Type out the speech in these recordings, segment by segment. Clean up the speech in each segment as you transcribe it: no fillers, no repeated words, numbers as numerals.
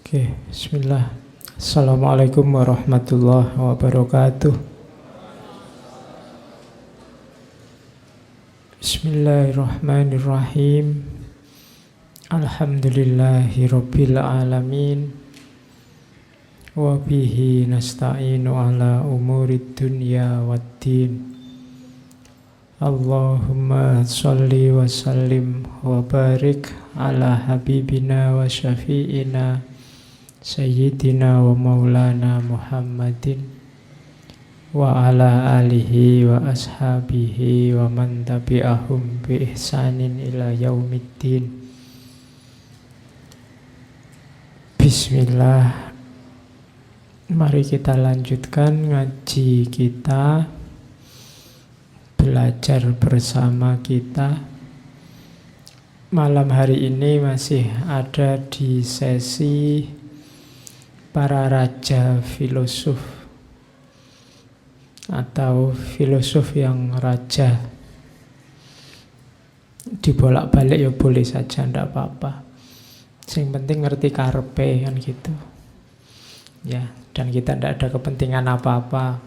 Oke, bismillah. Assalamualaikum warahmatullahi wabarakatuh. Bismillahirrahmanirrahim. Alhamdulillahi rabbil alamin. Wa bihi nasta'inu ala umurid dunya waddin. Allahumma sholli wa sallim wa barik ala habibina wa syafi'ina Sayyidina wa maulana Muhammadin wa ala alihi wa ashabihi wa man tabi'ahum bi ihsanin ila yaumiddin. Bismillah. Mari kita lanjutkan ngaji kita, belajar bersama kita. Malam hari ini masih ada di sesi para raja filosof atau filosof yang raja. Dibolak-balik ya boleh saja, ndak apa-apa. Yang penting ngerti karepe kan gitu. Ya, dan kita ndak ada kepentingan apa-apa.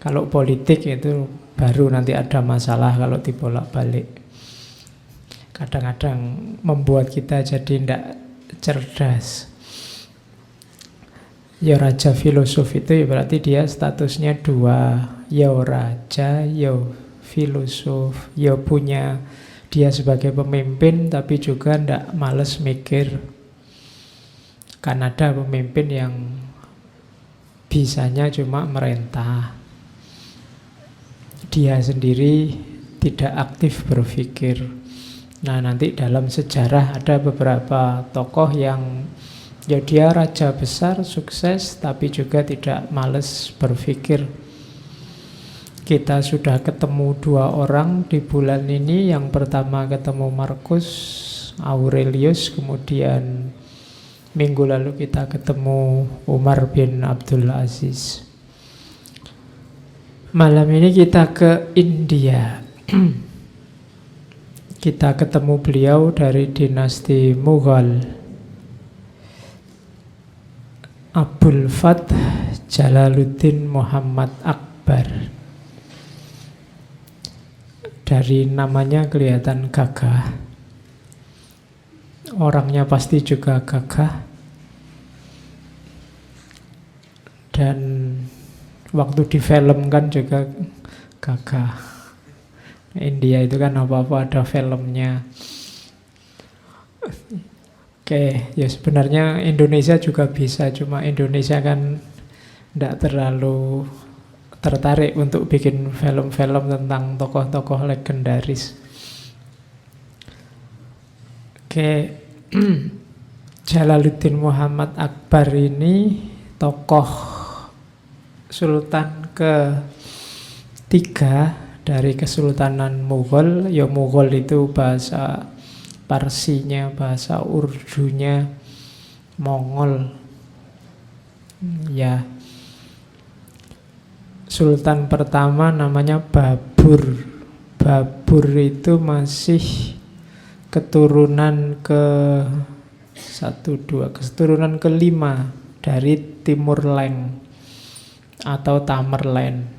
Kalau politik itu baru nanti ada masalah kalau dibolak-balik. Kadang-kadang membuat kita jadi ndak cerdas. Ya raja filosof itu ya berarti dia statusnya dua. Ya raja, ya filosof. Ya punya dia sebagai pemimpin tapi juga ndak males mikir. Kan ada pemimpin yang bisanya cuma merintah. Dia sendiri tidak aktif berpikir. Nah, nanti dalam sejarah ada beberapa tokoh yang ya dia raja besar, sukses, tapi juga tidak males berpikir. Kita sudah ketemu dua orang di bulan ini. Yang pertama ketemu Marcus Aurelius, kemudian minggu lalu kita ketemu Umar bin Abdul Aziz. Malam ini kita ke India. Kita ketemu beliau dari dinasti Mughal, Abul Fath Jalaluddin Muhammad Akbar. Dari namanya kelihatan gagah. Orangnya pasti juga gagah. Dan waktu difilmkan juga gagah. India itu kan apa-apa ada filmnya. Oke, ya sebenarnya Indonesia juga bisa, cuma Indonesia kan tidak terlalu tertarik untuk bikin film-film tentang tokoh-tokoh legendaris. Oke, Jalaluddin Muhammad Akbar ini tokoh Sultan ketiga dari Kesultanan Mughal. Ya Mughal itu bahasa Parsinya, bahasa Urdunya Mongol. Ya. Sultan pertama namanya Babur. Babur itu masih keturunan keturunan kelima dari Timur Leng atau Tamerlane.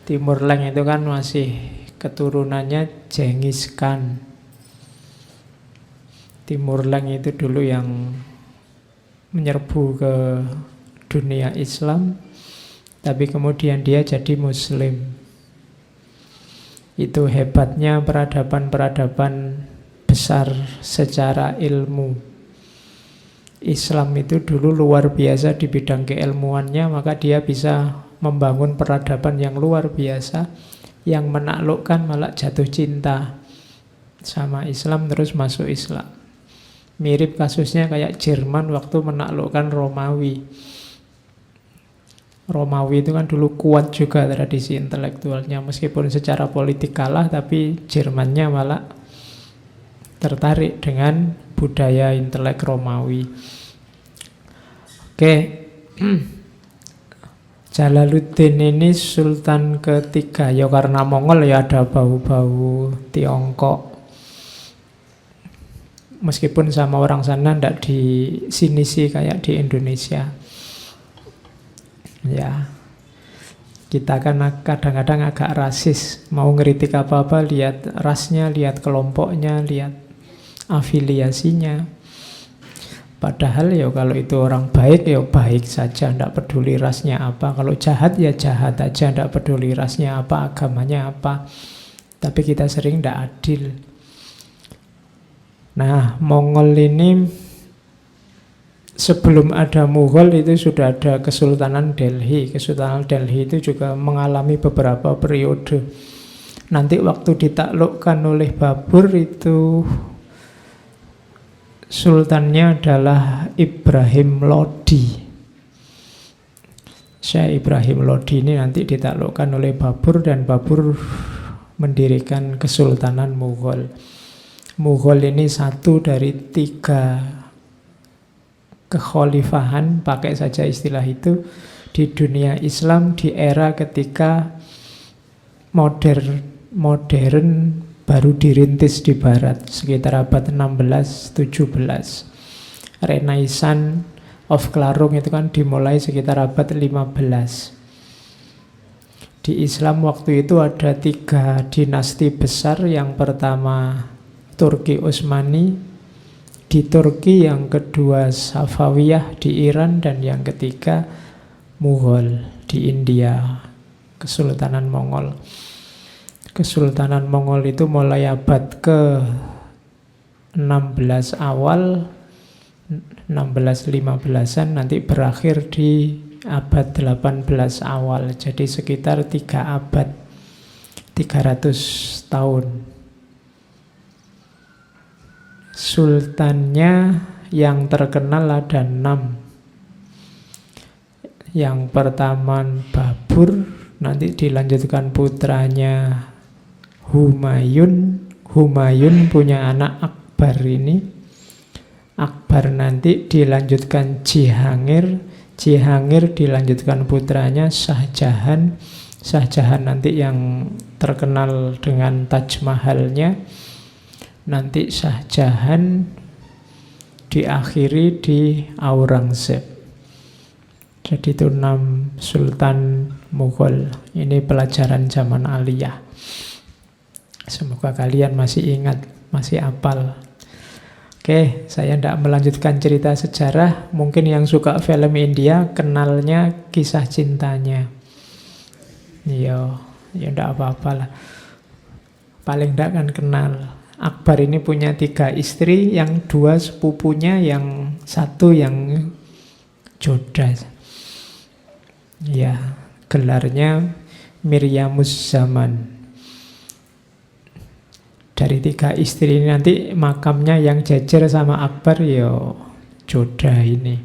Timur Leng itu kan masih keturunannya Genghis Khan. Timur Leng itu dulu yang menyerbu ke dunia Islam, tapi kemudian dia jadi Muslim. Itu hebatnya peradaban-peradaban besar secara ilmu. Islam itu dulu luar biasa di bidang keilmuannya, maka dia bisa membangun peradaban yang luar biasa. Yang menaklukkan malah jatuh cinta sama Islam terus masuk Islam. Mirip kasusnya kayak Jerman waktu menaklukkan Romawi. Romawi itu kan dulu kuat juga tradisi intelektualnya, meskipun secara politik kalah, tapi Jermannya malah tertarik dengan budaya intelek Romawi. Oke. Jalaluddin ini sultan ketiga. Ya karena Mongol ya ada bau-bau Tiongkok. Meskipun sama orang sana ndak di sini sih kayak di Indonesia. Ya, kita kan kadang-kadang agak rasis. Mau ngeritik apa-apa, lihat rasnya, lihat kelompoknya, lihat afiliasinya. Padahal ya kalau itu orang baik, ya baik saja, ndak peduli rasnya apa. Kalau jahat, ya jahat aja, ndak peduli rasnya apa, agamanya apa. Tapi kita sering ndak adil. Nah, Mongol ini sebelum ada Mughal itu sudah ada Kesultanan Delhi. Kesultanan Delhi itu juga mengalami beberapa periode. Nanti waktu ditaklukkan oleh Babur itu sultannya adalah Ibrahim Lodi. Syekh Ibrahim Lodi ini nanti ditaklukkan oleh Babur dan Babur mendirikan Kesultanan Mughal. Mughal ini satu dari 3 kekhalifahan, pakai saja istilah itu, di dunia Islam di era ketika modern baru dirintis di barat, sekitar abad 16-17. Renaissance of Klarung itu kan dimulai sekitar abad 15. Di Islam waktu itu ada 3 dinasti besar. Yang pertama Turki Utsmani di Turki, yang kedua Safawiyah di Iran, dan yang ketiga Mughal di India, Kesultanan Mongol. Kesultanan Mongol itu mulai abad ke-16 awal, 16-15an, nanti berakhir di abad 18 awal. Jadi sekitar 3 abad, 300 tahun. Sultannya yang terkenal ada 6. Yang pertama Babur, nanti dilanjutkan putranya Humayun. Humayun punya anak Akbar ini. Akbar nanti dilanjutkan Jihangir. Jihangir dilanjutkan putranya Shahjahan. Shahjahan nanti yang terkenal dengan Taj Mahalnya. Nanti Shahjahan diakhiri di Aurangzeb. Jadi itu 6 Sultan Mughal. Ini pelajaran zaman aliyah. Semoga kalian masih ingat, masih hafal. Oke, saya tidak melanjutkan cerita sejarah. Mungkin yang suka film India kenalnya kisah cintanya. Ya tidak apa-apa lah. Paling tidak kan kenal. Akbar ini punya 3 istri, yang 2 sepupunya, yang 1 yang joda. Ya, gelarnya Miryamus Zaman. Dari 3 istri ini nanti makamnya yang jejer sama Akbar, ya joda ini.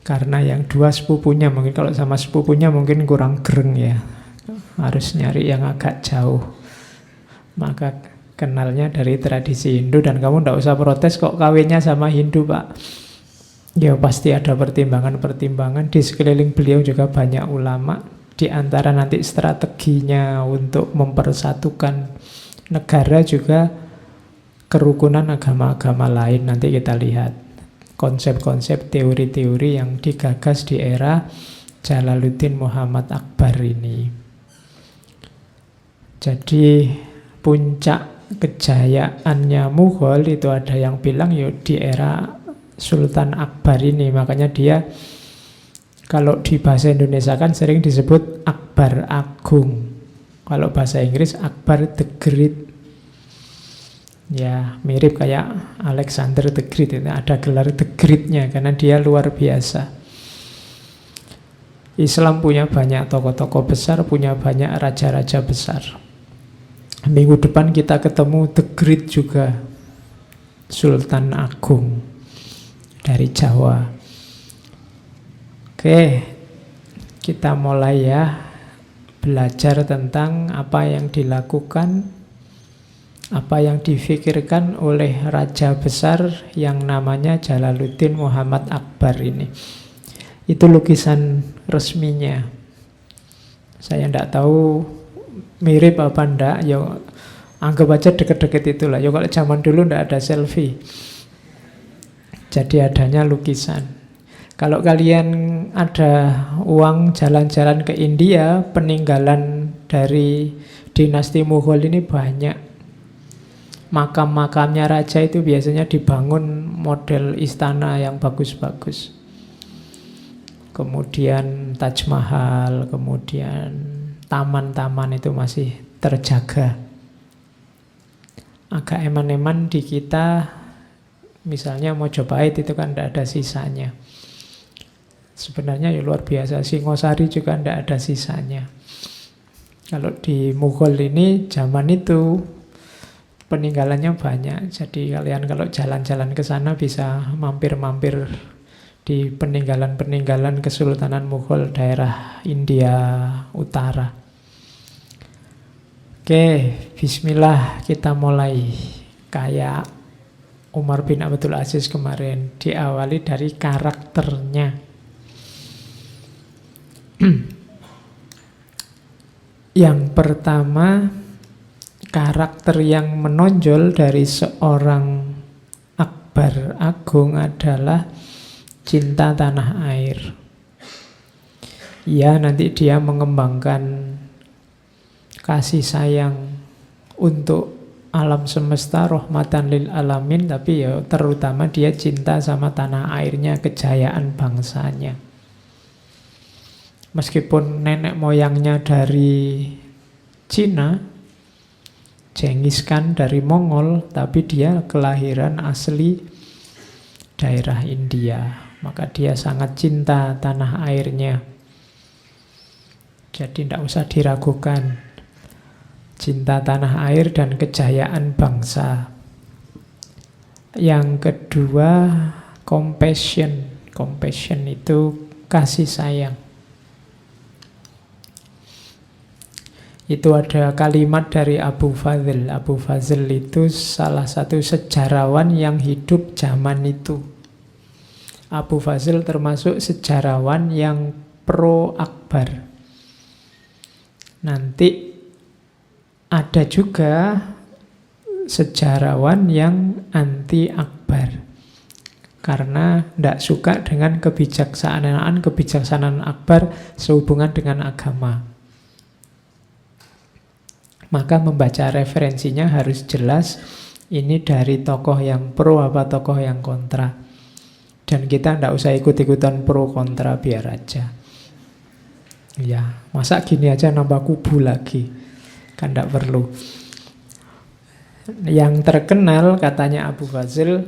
Karena yang 2 sepupunya, mungkin kalau sama sepupunya mungkin kurang gereng ya. Harus nyari yang agak jauh. Maka kenalnya dari tradisi Hindu, dan kamu tidak usah protes kok kawinnya sama Hindu, Pak. Ya pasti ada pertimbangan-pertimbangan. Di sekeliling beliau juga banyak ulama. Di antara nanti strateginya untuk mempersatukan negara juga kerukunan agama-agama lain. Nanti kita lihat konsep-konsep, teori-teori yang digagas di era Jalaluddin Muhammad Akbar ini. Jadi puncak kejayaannya Mughal itu ada yang bilang ya di era Sultan Akbar ini. Makanya dia kalau di bahasa Indonesia kan sering disebut Akbar Agung. Kalau bahasa Inggris Akbar the Great. Ya mirip kayak Alexander the Great. Itu ada gelar the Great-nya karena dia luar biasa. Islam punya banyak tokoh-tokoh besar, punya banyak raja-raja besar. Minggu depan kita ketemu The Great juga, Sultan Agung dari Jawa. Oke, kita mulai ya belajar tentang apa yang dilakukan, apa yang difikirkan oleh raja besar yang namanya Jalaluddin Muhammad Akbar ini. Itu lukisan resminya. Saya tidak tahu mirip apa enggak, ya Anggap aja deket-deket itulah. Ya kalau zaman dulu ndak ada selfie. Jadi adanya lukisan. Kalau kalian ada uang jalan-jalan ke India, peninggalan dari dinasti Mughal ini banyak. Makam-makamnya raja itu biasanya dibangun model istana yang bagus-bagus. Kemudian Taj Mahal, kemudian taman-taman itu masih terjaga. Agak eman-eman di kita, misalnya Mojopahit itu kan tidak ada sisanya. Sebenarnya ya luar biasa, Singosari juga tidak ada sisanya. Kalau di Mughal ini zaman itu peninggalannya banyak. Jadi kalian kalau jalan-jalan ke sana bisa mampir-mampir di peninggalan-peninggalan Kesultanan Mughal daerah India Utara. Oke, bismillah, kita mulai. Kayak Umar bin Abdul Aziz kemarin, diawali dari karakternya. Yang pertama, karakter yang menonjol dari seorang Akbar Agung adalah cinta tanah air. Ya, nanti dia mengembangkan kasih sayang untuk alam semesta, rahmatan lil alamin, tapi ya terutama dia cinta sama tanah airnya, kejayaan bangsanya. Meskipun nenek moyangnya dari Cina, Genghis Khan dari Mongol, tapi dia kelahiran asli daerah India. Maka dia sangat cinta tanah airnya. Jadi tidak usah diragukan. Cinta tanah air dan kejayaan bangsa. Yang kedua, compassion. Compassion itu kasih sayang. Itu ada kalimat dari Abu Fazl. Abu Fazl itu salah satu sejarawan yang hidup zaman itu. Abu Fazl termasuk sejarawan yang pro Akbar. Nanti ada juga sejarawan yang anti Akbar karena tidak suka dengan kebijaksanaan Akbar sehubungan dengan agama. Maka membaca referensinya harus jelas ini dari tokoh yang pro apa tokoh yang kontra. Dan kita tidak usah ikut-ikutan pro kontra, biar aja. Ya, masa gini aja nambah kubu lagi. Kan tidak perlu. Yang terkenal katanya Abu Fazl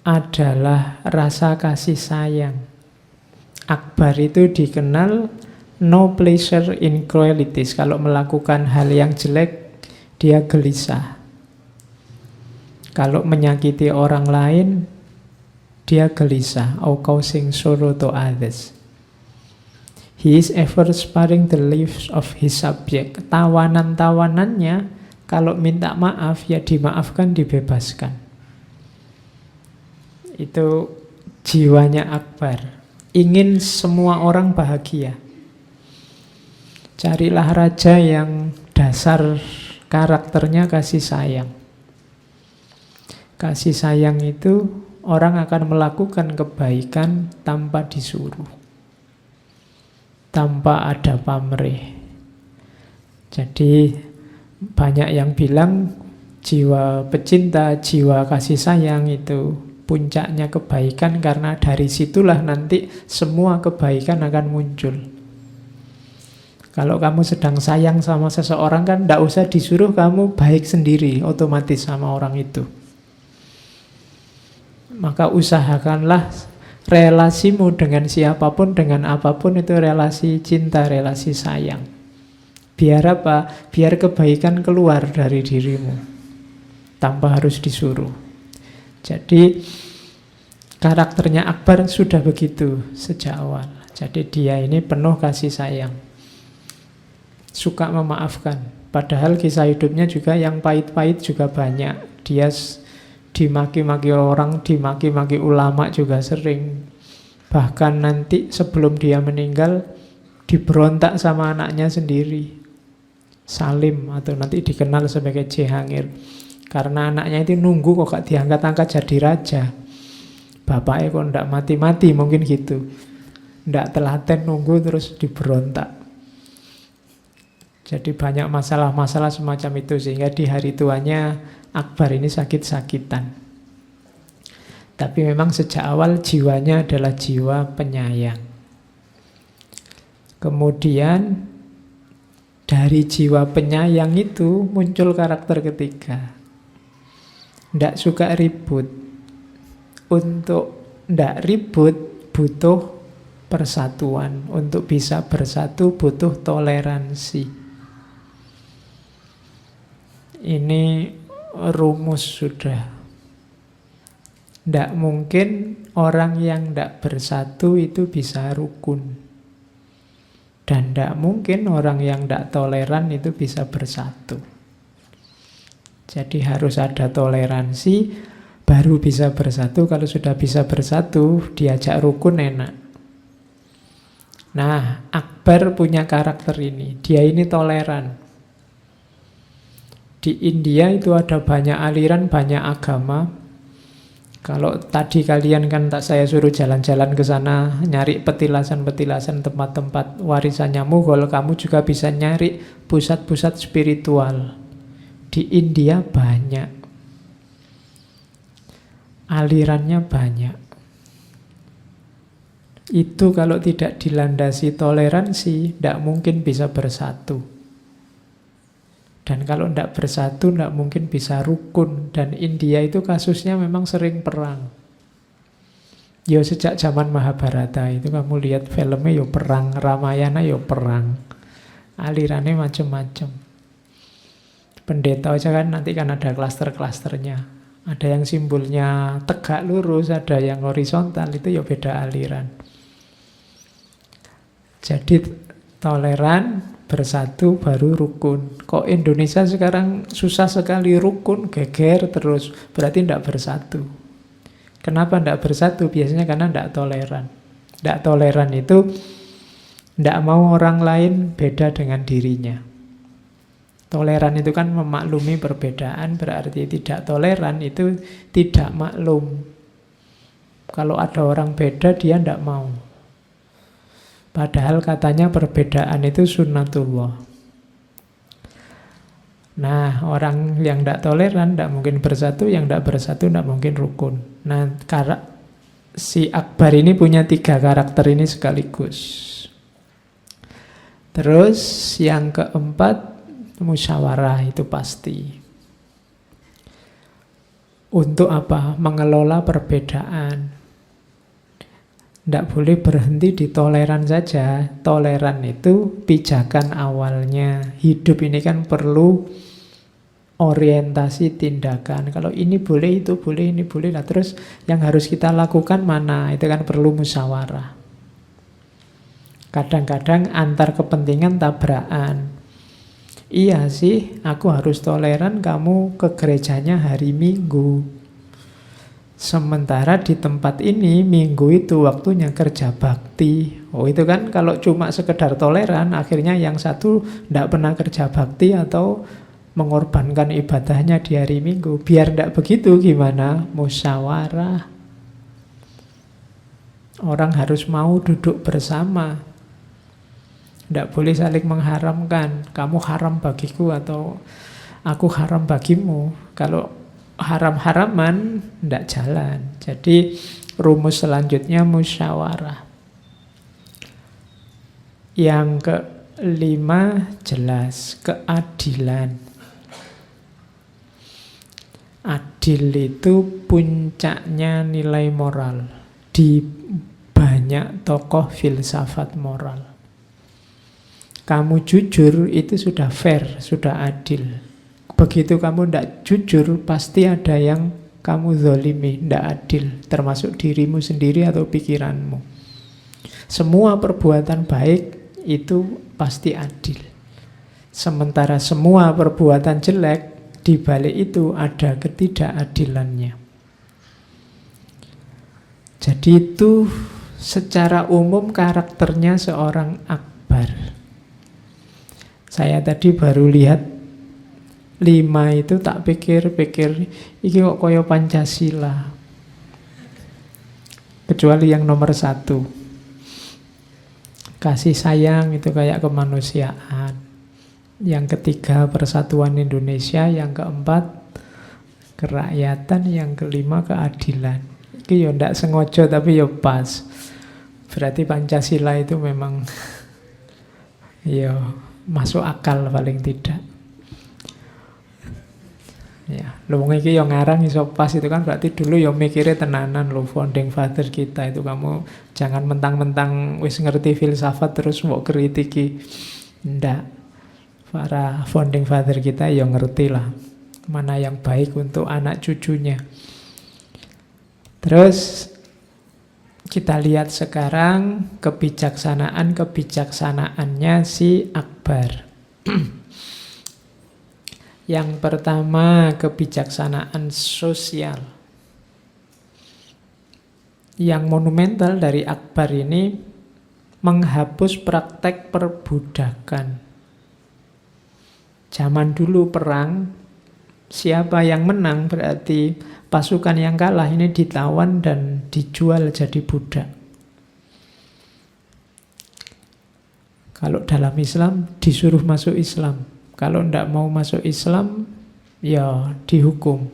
adalah rasa kasih sayang. Akbar itu dikenal no pleasure in cruelties. Kalau melakukan hal yang jelek, dia gelisah. Kalau menyakiti orang lain, dia gelisah. Or causing sorrow to others. He is ever sparing the lives of his subject. Tawanan-tawanannya kalau minta maaf ya dimaafkan, dibebaskan. Itu jiwanya Akbar. Ingin semua orang bahagia. Carilah raja yang dasar karakternya kasih sayang. Kasih sayang itu orang akan melakukan kebaikan tanpa disuruh, tanpa ada pamrih. Jadi banyak yang bilang jiwa pecinta, jiwa kasih sayang itu puncaknya kebaikan, karena dari situlah nanti semua kebaikan akan muncul. Kalau kamu sedang sayang sama seseorang kan tidak usah disuruh, kamu baik sendiri otomatis sama orang itu. Maka usahakanlah relasimu dengan siapapun, dengan apapun itu relasi cinta, relasi sayang. Biar apa? Biar kebaikan keluar dari dirimu tanpa harus disuruh. Jadi karakternya Akbar sudah begitu sejak awal. Jadi dia ini penuh kasih sayang, suka memaafkan. Padahal kisah hidupnya juga yang pahit-pahit juga banyak. Dia dimaki-maki orang, dimaki-maki ulama juga sering. Bahkan nanti sebelum dia meninggal diberontak sama anaknya sendiri. Salim atau nanti dikenal sebagai Jehangir. Karena anaknya itu nunggu kok gak diangkat-angkat jadi raja. Bapaknya kok ndak mati-mati, mungkin gitu. Ndak telaten nunggu terus diberontak. Jadi banyak masalah-masalah semacam itu. Sehingga di hari tuanya Akbar ini sakit-sakitan. Tapi memang sejak awal jiwanya adalah jiwa penyayang. Kemudian dari jiwa penyayang itu muncul karakter ketiga. Ndak suka ribut. Untuk ndak ribut butuh persatuan. Untuk bisa bersatu butuh toleransi. Ini rumus sudah. Ndak mungkin orang yang ndak bersatu itu bisa rukun. Dan ndak mungkin orang yang ndak toleran itu bisa bersatu. Jadi harus ada toleransi, baru bisa bersatu. Kalau sudah bisa bersatu, diajak rukun enak. Nah, Akbar punya karakter ini. Dia ini toleran. Di India itu ada banyak aliran, banyak agama. Kalau tadi kalian kan tak saya suruh jalan-jalan ke sana, nyari petilasan-petilasan tempat-tempat warisannya Mughal, kamu juga bisa nyari pusat-pusat spiritual. Di India banyak. Alirannya banyak. Itu kalau tidak dilandasi toleransi, tidak mungkin bisa bersatu. Dan kalau tidak bersatu, tidak mungkin bisa rukun. Dan India itu kasusnya memang sering perang. Ya sejak zaman Mahabharata itu kamu lihat filmnya ya perang, Ramayana ya perang. Alirannya macam-macam. Pendeta aja kan nanti kan ada klaster-klasternya. Ada yang simbolnya tegak lurus, ada yang horizontal, itu ya beda aliran. Jadi toleran, bersatu baru rukun. Kok Indonesia sekarang susah sekali rukun, geger terus, berarti tidak bersatu. Kenapa tidak bersatu? Biasanya karena tidak toleran. Tidak toleran itu tidak mau orang lain beda dengan dirinya. Toleran itu kan memaklumi perbedaan, berarti tidak toleran itu tidak maklum. Kalau ada orang beda dia tidak mau. Padahal katanya perbedaan itu sunnatullah. Nah, orang yang tidak toleran tidak mungkin bersatu, yang tidak bersatu tidak mungkin rukun. Nah, si Akbar ini punya 3 karakter ini sekaligus. Terus yang keempat, musyawarah itu pasti. Untuk apa? Mengelola perbedaan. Tidak boleh berhenti di toleran saja. Toleran itu pijakan awalnya. Hidup ini kan perlu orientasi tindakan. Kalau ini boleh, itu boleh, ini boleh. Lah terus yang harus kita lakukan mana? Itu kan perlu musyawarah. Kadang-kadang antar kepentingan tabrakan. Iya sih, aku harus toleran, kamu ke gerejanya hari Minggu. Sementara di tempat ini minggu itu waktunya kerja bakti. Oh itu kan kalau cuma sekedar toleran, akhirnya yang satu tidak pernah kerja bakti atau mengorbankan ibadahnya di hari Minggu. Biar tidak begitu gimana? Musyawarah. Orang harus mau duduk bersama. Tidak boleh saling mengharamkan. Kamu haram bagiku atau aku haram bagimu. Kalau haram-haraman tidak jalan. Jadi rumus selanjutnya musyawarah. Yang kelima jelas keadilan. Adil itu puncaknya nilai moral di banyak tokoh filsafat moral. Kamu jujur itu sudah fair, sudah adil. Begitu kamu tidak jujur, pasti ada yang kamu zolimi, tidak adil. Termasuk dirimu sendiri atau pikiranmu. Semua perbuatan baik itu pasti adil. Sementara semua perbuatan jelek, di balik itu ada ketidakadilannya. Jadi itu secara umum karakternya seorang Akbar. Saya tadi baru lihat 5 itu, tak pikir-pikir, iki kok koyo Pancasila. Kecuali yang nomor 1. Kasih sayang itu kayak kemanusiaan. Yang ketiga persatuan Indonesia. Yang keempat kerakyatan. Yang kelima keadilan. Iki yo ndak sengaja tapi yo pas. Berarti Pancasila itu memang yo masuk akal paling tidak. Ya, lu iki yang ngarang iso pas itu kan berarti dulu ya mikirnya tenanan lo, founding father kita itu. Kamu jangan mentang-mentang wis ngerti filsafat terus mau kritiki. Ndak. Para founding father kita ya ngerti lah mana yang baik untuk anak cucunya. Terus kita lihat sekarang kebijaksanaannya si Akbar. Yang pertama, kebijaksanaan sosial. Yang monumental dari Akbar ini menghapus praktek perbudakan. Zaman dulu perang, siapa yang menang berarti pasukan yang kalah ini ditawan dan dijual jadi budak. Kalau dalam Islam disuruh masuk Islam. Kalau tidak mau masuk Islam, ya dihukum.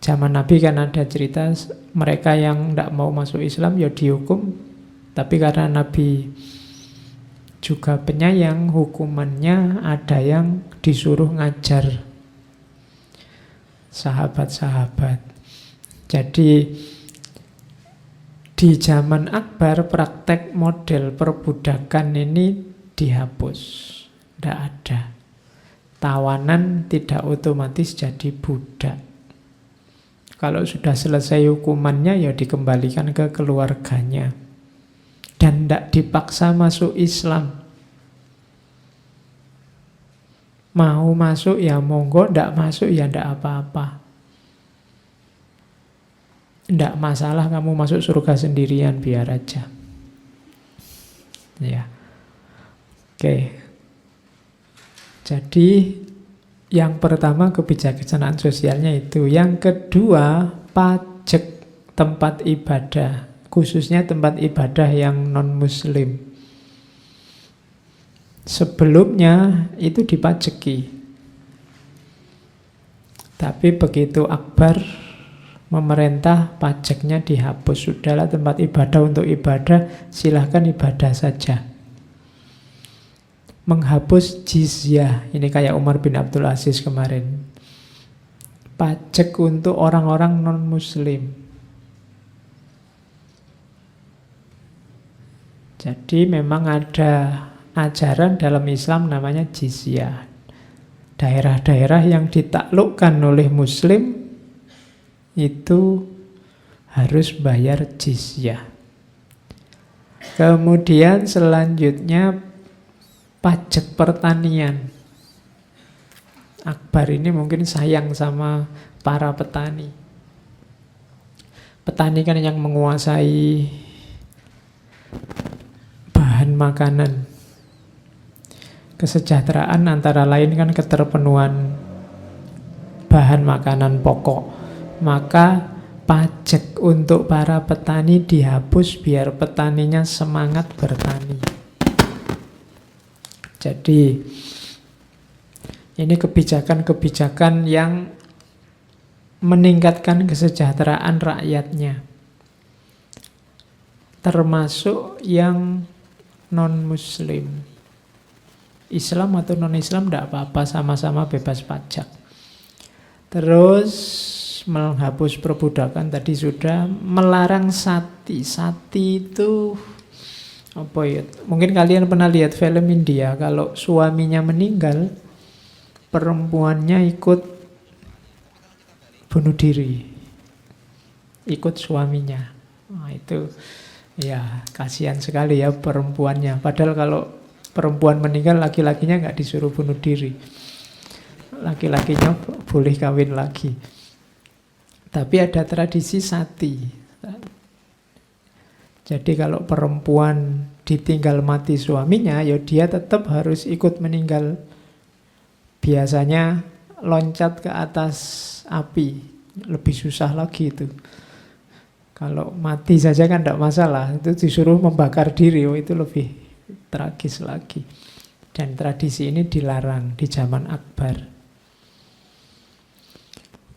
Zaman Nabi kan ada cerita mereka yang tidak mau masuk Islam, ya dihukum. Tapi karena Nabi juga penyayang, hukumannya ada yang disuruh ngajar sahabat-sahabat. Jadi di zaman Akbar praktek model perbudakan ini dihapus. Tidak ada. Tawanan tidak otomatis jadi budak. Kalau sudah selesai hukumannya ya dikembalikan ke keluarganya. Dan tidak dipaksa masuk Islam. Mau masuk ya monggo, tidak masuk ya tidak apa-apa. Tidak masalah kamu masuk surga sendirian, biar aja. Ya. Oke. Jadi yang pertama kebijaksanaan sosialnya itu. Yang kedua pajak tempat ibadah, khususnya tempat ibadah yang non-muslim. Sebelumnya itu dipajeki. Tapi begitu Akbar memerintah, pajaknya dihapus. Sudahlah tempat ibadah untuk ibadah, silahkan ibadah saja. Menghapus jizyah. Ini kayak Umar bin Abdul Aziz kemarin. Pajak untuk orang-orang non-muslim. Jadi memang ada ajaran dalam Islam namanya jizyah. Daerah-daerah yang ditaklukkan oleh muslim itu harus bayar jizyah. Kemudian selanjutnya pajak pertanian. Akbar ini mungkin sayang sama para petani. Petani kan yang menguasai bahan makanan. Kesejahteraan antara lain kan keterpenuhan bahan makanan pokok. Maka pajak untuk para petani dihapus biar petaninya semangat bertani. Jadi ini kebijakan-kebijakan yang meningkatkan kesejahteraan rakyatnya. Termasuk yang non-muslim. Islam atau non-Islam tidak apa-apa, sama-sama bebas pajak. Terus menghapus perbudakan tadi sudah, melarang sati. Sati itu apa ya? Mungkin kalian pernah lihat film India, kalau suaminya meninggal, perempuannya ikut bunuh diri, ikut suaminya. Nah, itu ya kasihan sekali ya perempuannya. Padahal kalau perempuan meninggal, laki-lakinya nggak disuruh bunuh diri, laki-lakinya boleh kawin lagi. Tapi ada tradisi sati. Jadi kalau perempuan ditinggal mati suaminya, ya dia tetap harus ikut meninggal. Biasanya loncat ke atas api, lebih susah lagi itu. Kalau mati saja kan tidak masalah, itu disuruh membakar diri, oh itu lebih tragis lagi. Dan tradisi ini dilarang di zaman Akbar.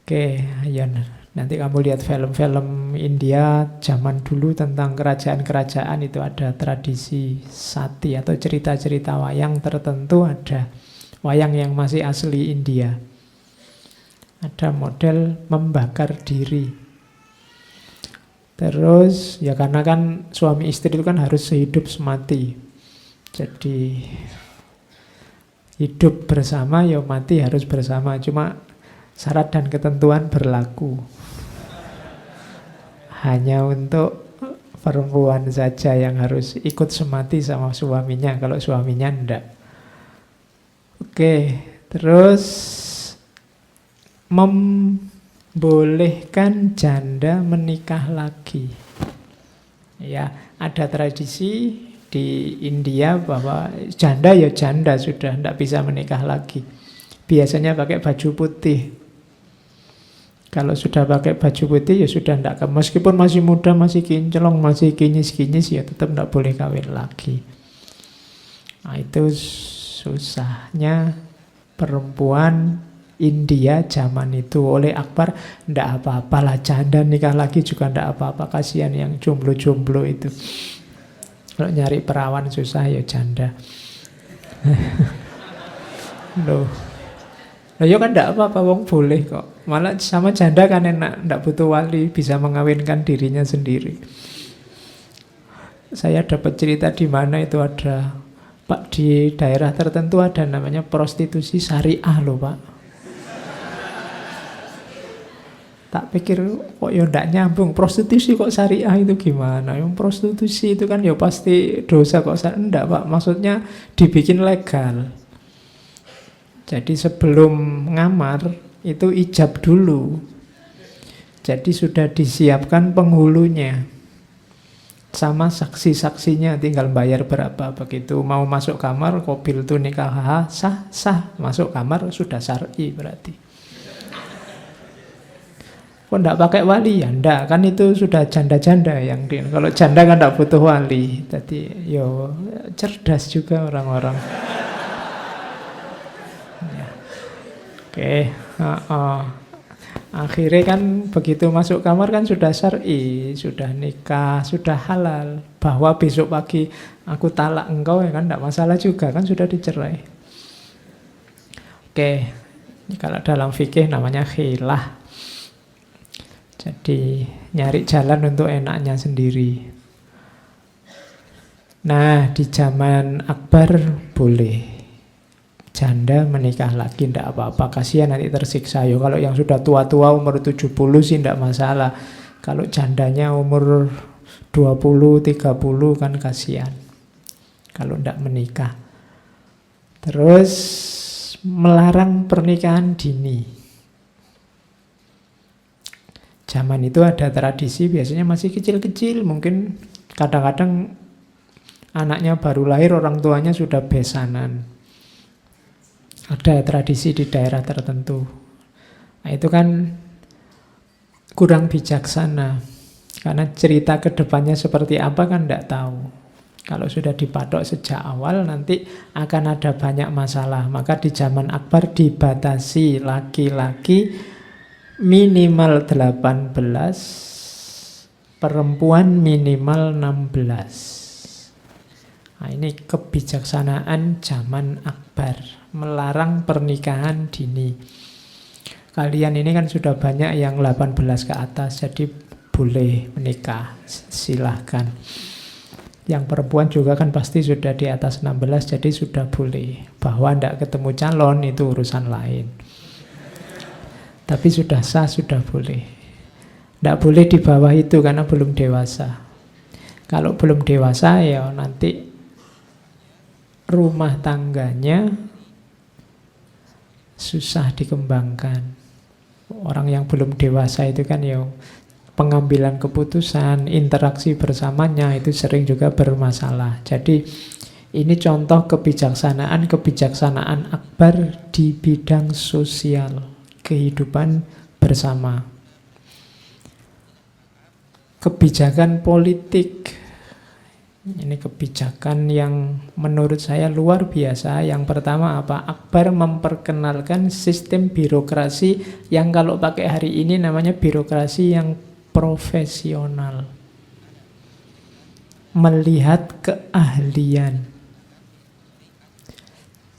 Oke, ayo nanti kamu lihat film-film India zaman dulu tentang kerajaan-kerajaan, itu ada tradisi sati atau cerita-cerita wayang tertentu, ada wayang yang masih asli India. Ada model membakar diri. Terus ya karena kan suami istri itu kan harus sehidup semati. Jadi hidup bersama ya mati harus bersama. Cuma syarat dan ketentuan berlaku. Hanya untuk perempuan saja yang harus ikut semati sama suaminya. Kalau suaminya enggak. Oke, terus membolehkan janda menikah lagi. Ya, ada tradisi di India bahwa janda ya janda sudah, tidak bisa menikah lagi. Biasanya pakai baju putih. Kalau sudah pakai baju putih ya sudah tidak, meskipun masih muda, masih kinclong, masih kinyis-kinyis, ya tetap tidak boleh kawin lagi. Nah, itu susahnya perempuan India zaman itu. Oleh Akbar, tidak apa-apalah janda nikah lagi juga tidak apa-apa, kasihan yang jomblo-jomblo itu. Kalau nyari perawan susah ya janda. Loh ya kan tidak apa-apa, wong boleh kok. Malah sama janda kan enak, tidak butuh wali, bisa mengawinkan dirinya sendiri. Saya dapat cerita di mana itu ada, Pak, di daerah tertentu ada namanya prostitusi syariah loh Pak. Tak pikir kok ya ndak nyambung, prostitusi kok syariah itu gimana? Yang prostitusi itu kan ya pasti dosa kok syariah. Enggak Pak, maksudnya dibikin legal. Jadi sebelum ngamar itu ijab dulu. Jadi sudah disiapkan penghulunya sama saksi-saksinya, tinggal bayar berapa. Begitu mau masuk kamar, kobil tu nikah sah, masuk kamar sudah syar'i berarti. Kok enggak pakai wali? Ya enggak, kan itu sudah janda-janda yang kalau janda kan enggak butuh wali. Jadi yo cerdas juga orang-orang. Ya. Oke, akhirnya kan begitu masuk kamar kan sudah syar'i, sudah nikah, sudah halal. Bahwa besok pagi aku talak engkau ya kan enggak masalah juga, kan sudah dicerai. Oke, kalau dalam fikih namanya khilah. Jadi nyari jalan untuk enaknya sendiri. Nah, di zaman Akbar boleh janda menikah lagi, tidak apa-apa. Kasihan nanti tersiksa. Yo, kalau yang sudah tua-tua umur 70 sih tidak masalah. Kalau jandanya umur 20, 30 kan kasihan kalau tidak menikah. Terus melarang pernikahan dini. Zaman itu ada tradisi, biasanya masih kecil-kecil, mungkin kadang-kadang anaknya baru lahir, orang tuanya sudah besanan. Ada tradisi di daerah tertentu. Nah, itu kan kurang bijaksana, karena cerita ke depannya seperti apa kan tidak tahu. Kalau sudah dipatok sejak awal, nanti akan ada banyak masalah. Maka di zaman Akbar dibatasi laki-laki minimal 18, perempuan minimal 16. Nah, ini kebijaksanaan zaman Akbar, melarang pernikahan dini. Kalian ini kan sudah banyak yang 18 ke atas, jadi boleh menikah, silahkan. Yang perempuan juga kan pasti sudah di atas 16, jadi sudah boleh. Bahwa tidak ketemu calon itu urusan lain. Tapi sudah sah, sudah boleh. Tidak boleh di bawah itu karena belum dewasa. Kalau belum dewasa ya nanti rumah tangganya susah dikembangkan. Orang yang belum dewasa itu kan ya pengambilan keputusan, interaksi bersamanya itu sering juga bermasalah. Jadi ini contoh kebijaksanaan Akbar di bidang sosial, kehidupan bersama. Kebijakan politik, ini kebijakan yang menurut saya luar biasa. Yang pertama apa? Akbar memperkenalkan sistem birokrasi yang kalau pakai hari ini namanya birokrasi yang profesional. Melihat keahlian.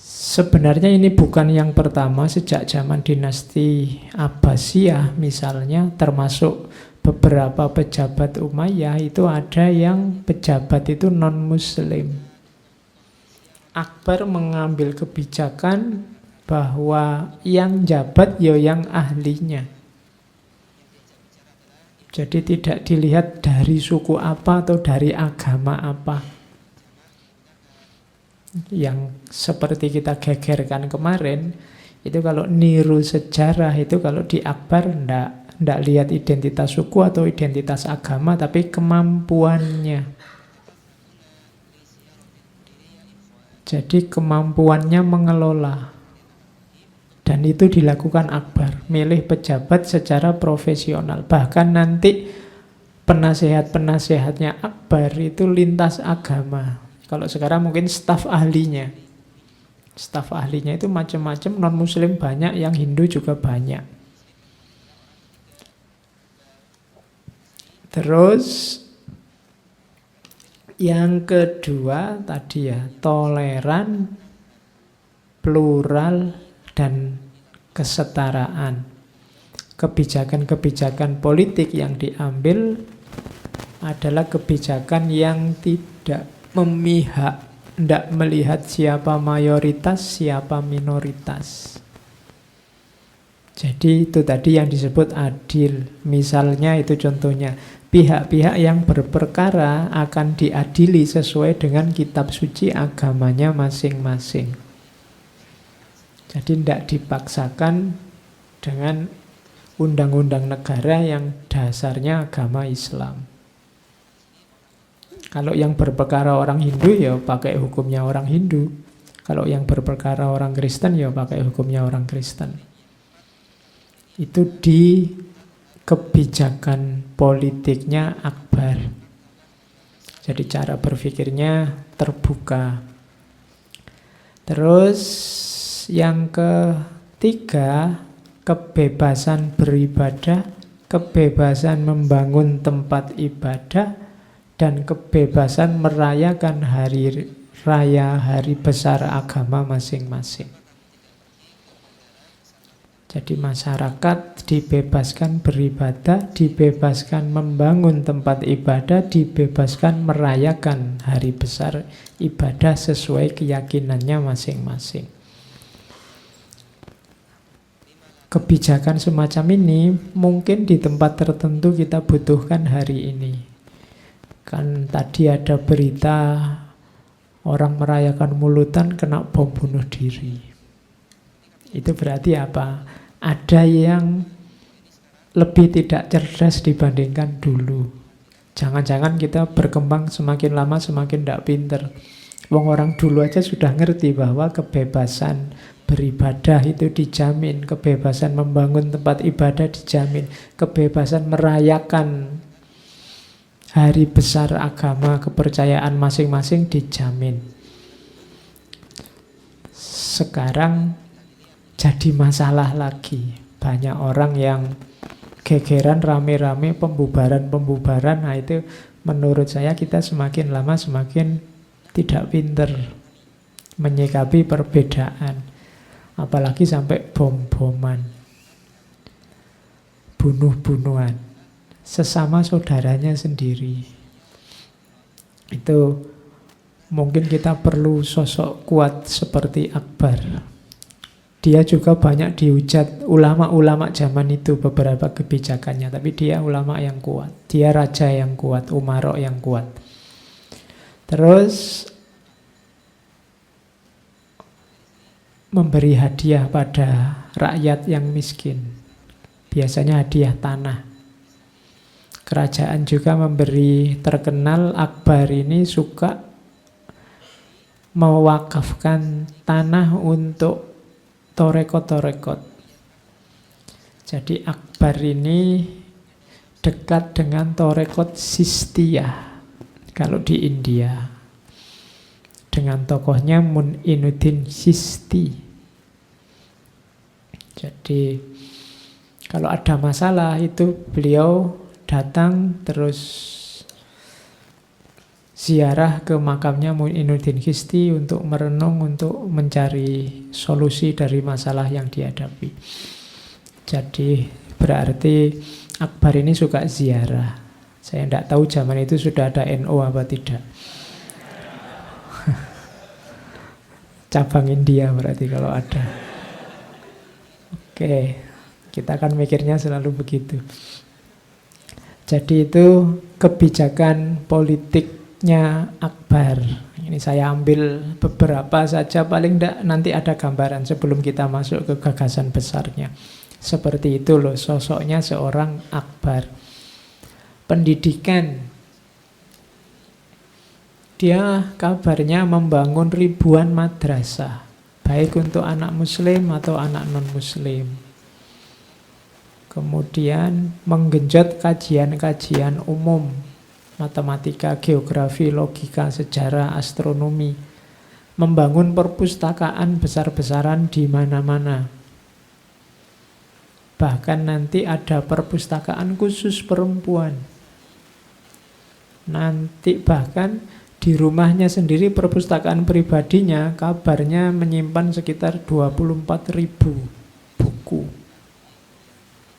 Sebenarnya ini bukan yang pertama. Sejak zaman dinasti Abbasiyah misalnya, termasuk beberapa pejabat Umayyah, itu ada yang pejabat itu non-muslim. Akbar mengambil kebijakan bahwa yang jabat ya yang ahlinya. Jadi tidak dilihat dari suku apa atau dari agama apa. Yang seperti kita gegerkan kemarin, itu kalau niru sejarah itu kalau di Akbar ndak lihat identitas suku atau identitas agama, tapi kemampuannya. Jadi kemampuannya mengelola. Dan itu dilakukan Akbar, milih pejabat secara profesional. Bahkan nanti penasehat-penasehatnya Akbar itu lintas agama. Kalau sekarang mungkin staf ahlinya. Staf ahlinya itu macam-macam, non-muslim banyak, yang Hindu juga banyak. Terus yang kedua tadi ya, toleran, plural, dan kesetaraan. Kebijakan-kebijakan politik yang diambil adalah kebijakan yang tidak memihak, tidak melihat siapa mayoritas, siapa minoritas. Jadi itu tadi yang disebut adil. Misalnya itu contohnya, pihak-pihak yang berperkara akan diadili sesuai dengan kitab suci agamanya masing-masing. Jadi tidak dipaksakan dengan undang-undang negara yang dasarnya agama Islam. Kalau yang berperkara orang Hindu ya pakai hukumnya orang Hindu. Kalau yang berperkara orang Kristen ya pakai hukumnya orang Kristen. Itu di kebijakan politiknya Akbar. Jadi cara berpikirnya terbuka. Terus yang ketiga, kebebasan beribadah, kebebasan membangun tempat ibadah, dan kebebasan merayakan hari raya, hari besar agama masing-masing. Jadi masyarakat dibebaskan beribadah, dibebaskan membangun tempat ibadah, dibebaskan merayakan hari besar ibadah sesuai keyakinannya masing-masing. Kebijakan semacam ini mungkin di tempat tertentu kita butuhkan hari ini. Kan tadi ada berita orang merayakan Mulutan kena bom bunuh diri. Itu berarti apa? Ada yang lebih tidak cerdas dibandingkan dulu. Jangan-jangan kita berkembang semakin lama semakin tidak pinter. Wong orang dulu aja sudah ngerti bahwa kebebasan beribadah itu dijamin, kebebasan membangun tempat ibadah dijamin, kebebasan merayakan hari besar agama kepercayaan masing-masing dijamin. Sekarang jadi masalah lagi. Banyak orang yang gegeran rame-rame pembubaran-pembubaran. Nah itu menurut saya kita semakin lama semakin tidak pinter menyikapi perbedaan. Apalagi sampai bom-boman, bunuh-bunuhan sesama saudaranya sendiri. Itu mungkin kita perlu sosok kuat seperti Akbar. Dia juga banyak dihujat ulama-ulama zaman itu beberapa kebijakannya, tapi dia ulama yang kuat, dia raja yang kuat, umarok yang kuat. Terus memberi hadiah pada rakyat yang miskin. Biasanya hadiah tanah. Kerajaan juga memberi terkenal Akbar ini suka mewakafkan tanah untuk torekot-torekot. Jadi Akbar ini dekat dengan torekot Sistiyah kalau di India, dengan tokohnya Mu'inuddin Chisti. Jadi kalau ada masalah itu beliau datang terus ziarah ke makamnya Mu'inuddin Chisti untuk merenung, untuk mencari solusi dari masalah yang dihadapi. Jadi berarti Akbar ini suka ziarah. Saya tidak tahu zaman itu sudah ada NU apa tidak. Cabang India berarti kalau ada. Oke, kita kan mikirnya selalu begitu. Jadi itu kebijakan politiknya Akbar. Ini saya ambil beberapa saja, paling tidak nanti ada gambaran sebelum kita masuk ke gagasan besarnya. Seperti itu loh sosoknya seorang Akbar. Pendidikan. Dia kabarnya membangun ribuan madrasah, baik untuk anak muslim atau anak non-muslim. Kemudian menggenjot kajian-kajian umum, matematika, geografi, logika, sejarah, astronomi. Membangun perpustakaan besar-besaran di mana-mana. Bahkan nanti ada perpustakaan khusus perempuan. Nanti bahkan di rumahnya sendiri perpustakaan pribadinya kabarnya menyimpan sekitar 24.000 buku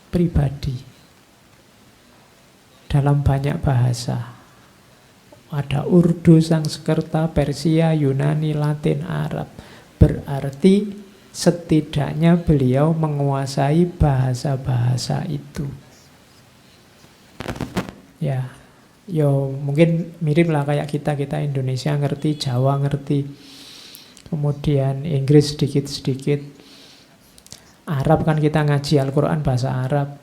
pribadi dalam banyak bahasa. Ada Urdu, Sanskerta, Persia, Yunani, Latin, Arab. Berarti setidaknya beliau menguasai bahasa-bahasa itu. Ya, yo mungkin mirip lah kayak kita Indonesia ngerti, Jawa ngerti, kemudian Inggris sedikit-sedikit, Arab kan kita ngaji Al-Quran bahasa Arab,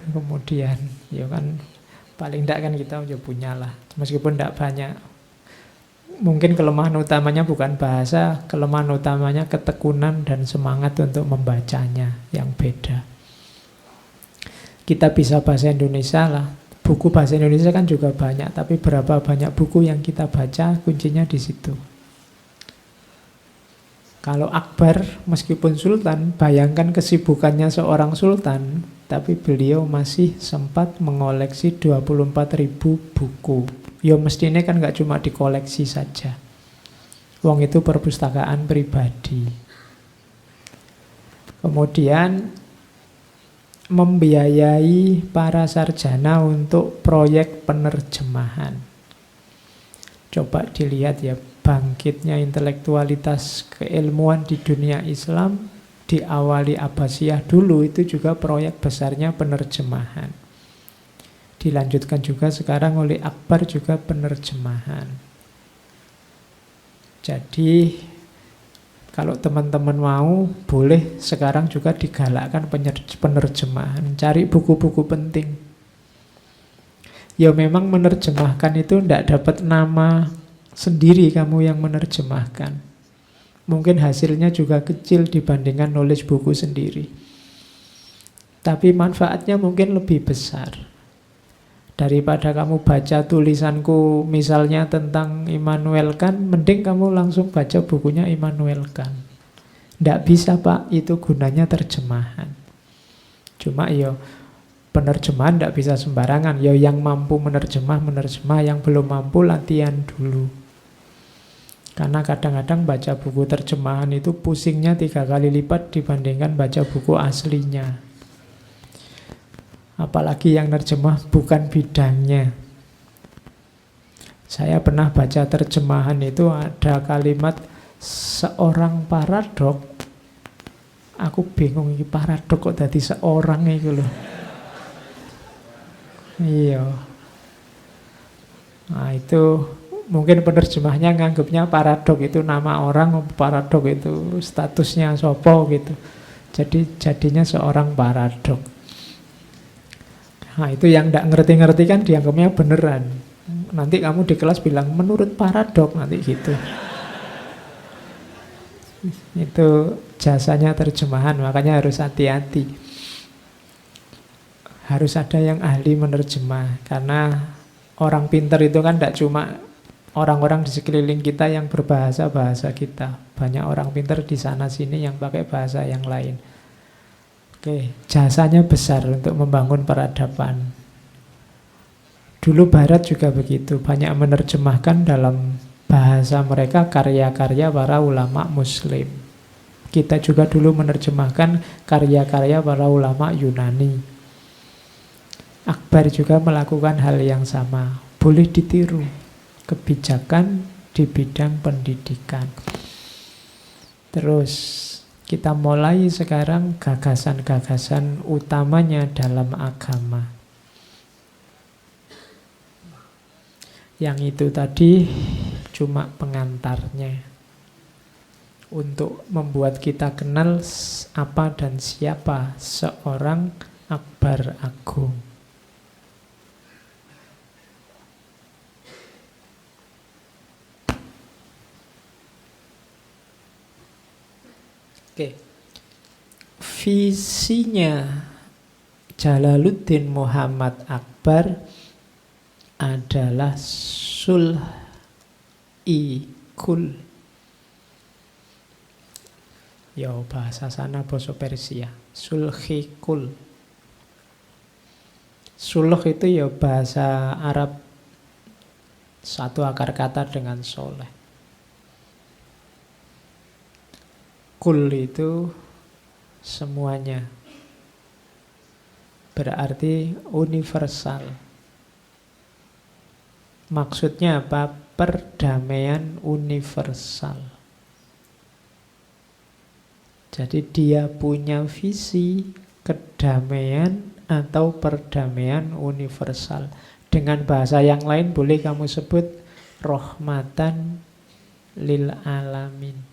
kemudian yo kan paling tidak kan kita ya punya lah, meskipun tidak banyak. Mungkin kelemahan utamanya bukan bahasa, kelemahan utamanya ketekunan dan semangat untuk membacanya yang beda. Kita bisa bahasa Indonesia lah, buku bahasa Indonesia kan juga banyak, tapi berapa banyak buku yang kita baca, kuncinya di situ. Kalau Akbar meskipun sultan, bayangkan kesibukannya seorang sultan, tapi beliau masih sempat mengoleksi 24.000 buku. Ya mestinya kan nggak cuma dikoleksi saja. Wong itu perpustakaan pribadi. Kemudian membiayai para sarjana untuk proyek penerjemahan. Coba dilihat ya, bangkitnya intelektualitas keilmuan di dunia Islam diawali Abbasiyah dulu, itu juga proyek besarnya penerjemahan. Dilanjutkan juga sekarang oleh Akbar juga penerjemahan. Jadi kalau teman-teman mau, boleh sekarang juga digalakkan penerjemahan. Cari buku-buku penting. Ya memang menerjemahkan itu tidak dapat nama sendiri kamu yang menerjemahkan. Mungkin hasilnya juga kecil dibandingkan nulis buku sendiri. Tapi manfaatnya mungkin lebih besar. Daripada kamu baca tulisanku misalnya tentang Immanuel Kant, mending kamu langsung baca bukunya Immanuel Kant. Tidak bisa Pak, itu gunanya terjemahan. Cuma yo penerjemahan tidak bisa sembarangan. Yo yang mampu menerjemah, yang belum mampu latihan dulu. Karena kadang-kadang baca buku terjemahan itu pusingnya 3 kali lipat dibandingkan baca buku aslinya. Apalagi yang nerjemah bukan bidangnya. Saya pernah baca terjemahan itu ada kalimat seorang paradok. Aku bingung ini paradok kok jadi seorang itu loh. Iya. Nah itu mungkin penerjemahnya nganggapnya paradok itu nama orang, paradok itu statusnya sopo gitu. Jadi jadinya seorang paradok. Nah, itu yang tidak ngerti-ngerti kan dianggapnya beneran. Nanti kamu di kelas bilang menurut paradok nanti gitu. Itu jasanya terjemahan, makanya harus hati-hati. Harus ada yang ahli menerjemah, karena orang pinter itu kan tidak cuma orang-orang di sekeliling kita yang berbahasa bahasa kita. Banyak orang pinter di sana sini yang pakai bahasa yang lain. Oke, jasanya besar untuk membangun peradaban. Dulu Barat juga begitu, banyak menerjemahkan dalam bahasa mereka karya-karya para ulama Muslim. Kita juga dulu menerjemahkan karya-karya para ulama Yunani. Akbar juga melakukan hal yang sama. Boleh ditiru kebijakan di bidang pendidikan. Terus kita mulai sekarang gagasan-gagasan utamanya dalam agama. Yang itu tadi cuma pengantarnya untuk membuat kita kenal apa dan siapa seorang Akbar Agung. Oke. Visinya Jalaluddin Muhammad Akbar adalah sulh ikul. Ya bahasa sana bahasa Persia. Sulhikul. Sulh itu ya bahasa Arab, satu akar kata dengan soleh. Kul itu semuanya, berarti universal. Maksudnya apa? Perdamaian universal. Jadi dia punya visi kedamaian atau perdamaian universal. Dengan bahasa yang lain boleh kamu sebut rahmatan lil alamin.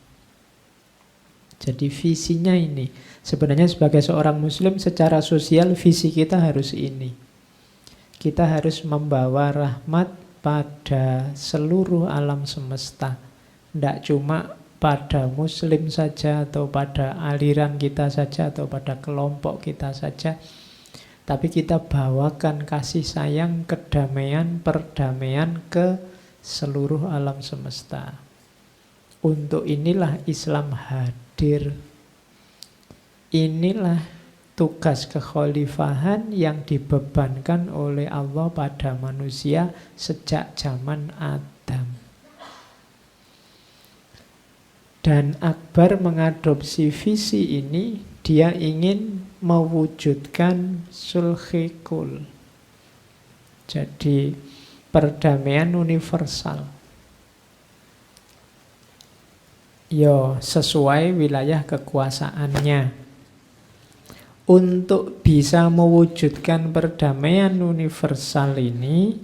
Jadi visinya ini. Sebenarnya sebagai seorang muslim secara sosial visi kita harus ini. Kita harus membawa rahmat pada seluruh alam semesta. Tidak cuma pada muslim saja atau pada aliran kita saja atau pada kelompok kita saja. Tapi kita bawakan kasih sayang, kedamaian, perdamaian ke seluruh alam semesta. Untuk inilah Islam hadir. Inilah tugas kekhalifahan yang dibebankan oleh Allah pada manusia sejak zaman Adam. Dan Akbar mengadopsi visi ini, dia ingin mewujudkan sulhikul. Jadi perdamaian universal. Yo, sesuai wilayah kekuasaannya. Untuk bisa mewujudkan perdamaian universal ini,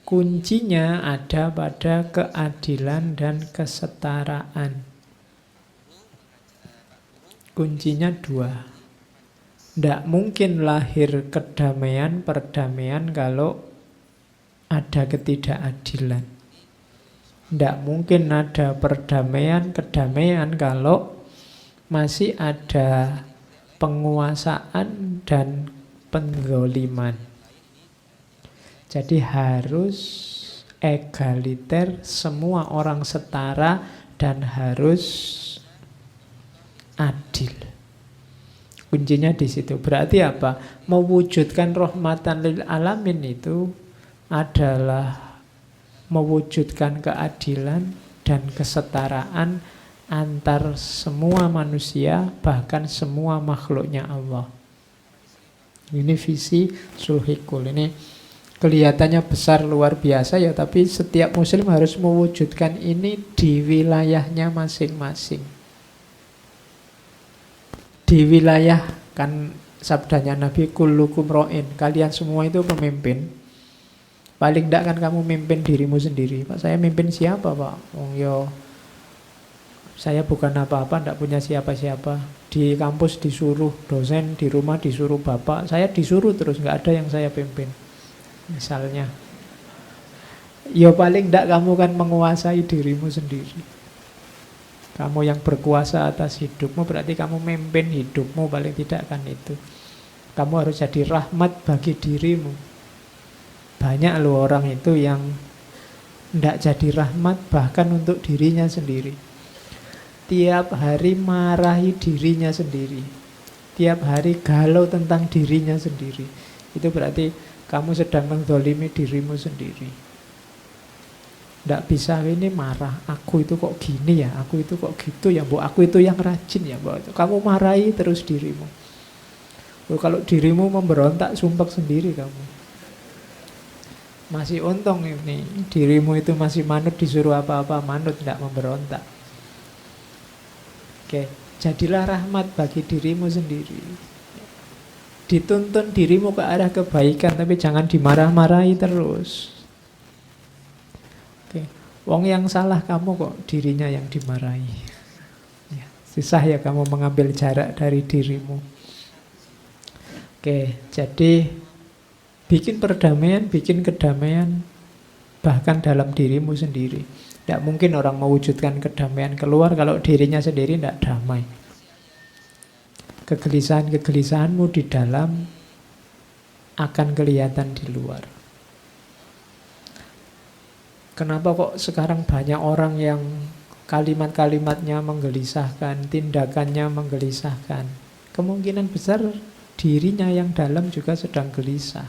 kuncinya ada pada keadilan dan kesetaraan. Kuncinya dua. Tidak mungkin lahir kedamaian, perdamaian kalau ada ketidakadilan. Tidak mungkin ada perdamaian, kedamaian kalau masih ada penguasaan dan penggoliman. Jadi harus egaliter, semua orang setara dan harus adil. Kuncinya di situ. Berarti apa? Mewujudkan rahmatan lil alamin itu adalah mewujudkan keadilan dan kesetaraan antar semua manusia, bahkan semua makhluknya Allah. Ini visi sulhikul. Ini kelihatannya besar luar biasa ya, tapi setiap muslim harus mewujudkan ini di wilayahnya masing-masing. Di wilayah, kan sabdanya Nabi, kullukum ra'in, kalian semua itu pemimpin. Paling tidak kan kamu mimpin dirimu sendiri. Pak, saya mimpin siapa Pak? Oh yo, Saya bukan apa-apa, tidak punya siapa-siapa. Di kampus disuruh dosen, di rumah disuruh bapak. Saya disuruh terus, nggak ada yang saya pimpin. Misalnya, ya paling tidak kamu kan menguasai dirimu sendiri. Kamu yang berkuasa atas hidupmu, berarti kamu memimpin hidupmu, paling tidak kan itu. Kamu harus jadi rahmat bagi dirimu. Banyak loh orang itu yang tidak jadi rahmat bahkan untuk dirinya sendiri. Tiap hari marahi dirinya sendiri, tiap hari galau tentang dirinya sendiri. Itu berarti kamu sedang menzalimi dirimu sendiri. Tidak bisa ini marah, aku itu kok gini ya, aku itu kok gitu ya, Bu, aku itu yang rajin ya, Bu. Kamu marahi terus dirimu. Kalau dirimu memberontak, sumpah sendiri kamu. Masih untung ini, dirimu itu masih manut, disuruh apa-apa manut, tidak memberontak. Oke, jadilah rahmat bagi dirimu sendiri. Dituntun dirimu ke arah kebaikan, tapi jangan dimarah-marahi terus. Oke, wong yang salah kamu kok dirinya yang dimarahi. Ya, susah ya kamu mengambil jarak dari dirimu. Oke, jadi bikin perdamaian, bikin kedamaian bahkan dalam dirimu sendiri. Tidak mungkin orang mewujudkan kedamaian keluar kalau dirinya sendiri tidak damai. Kegelisahan-kegelisahanmu di dalam akan kelihatan di luar. Kenapa kok sekarang banyak orang yang kalimat-kalimatnya menggelisahkan, tindakannya menggelisahkan? Kemungkinan besar dirinya yang dalam juga sedang gelisah,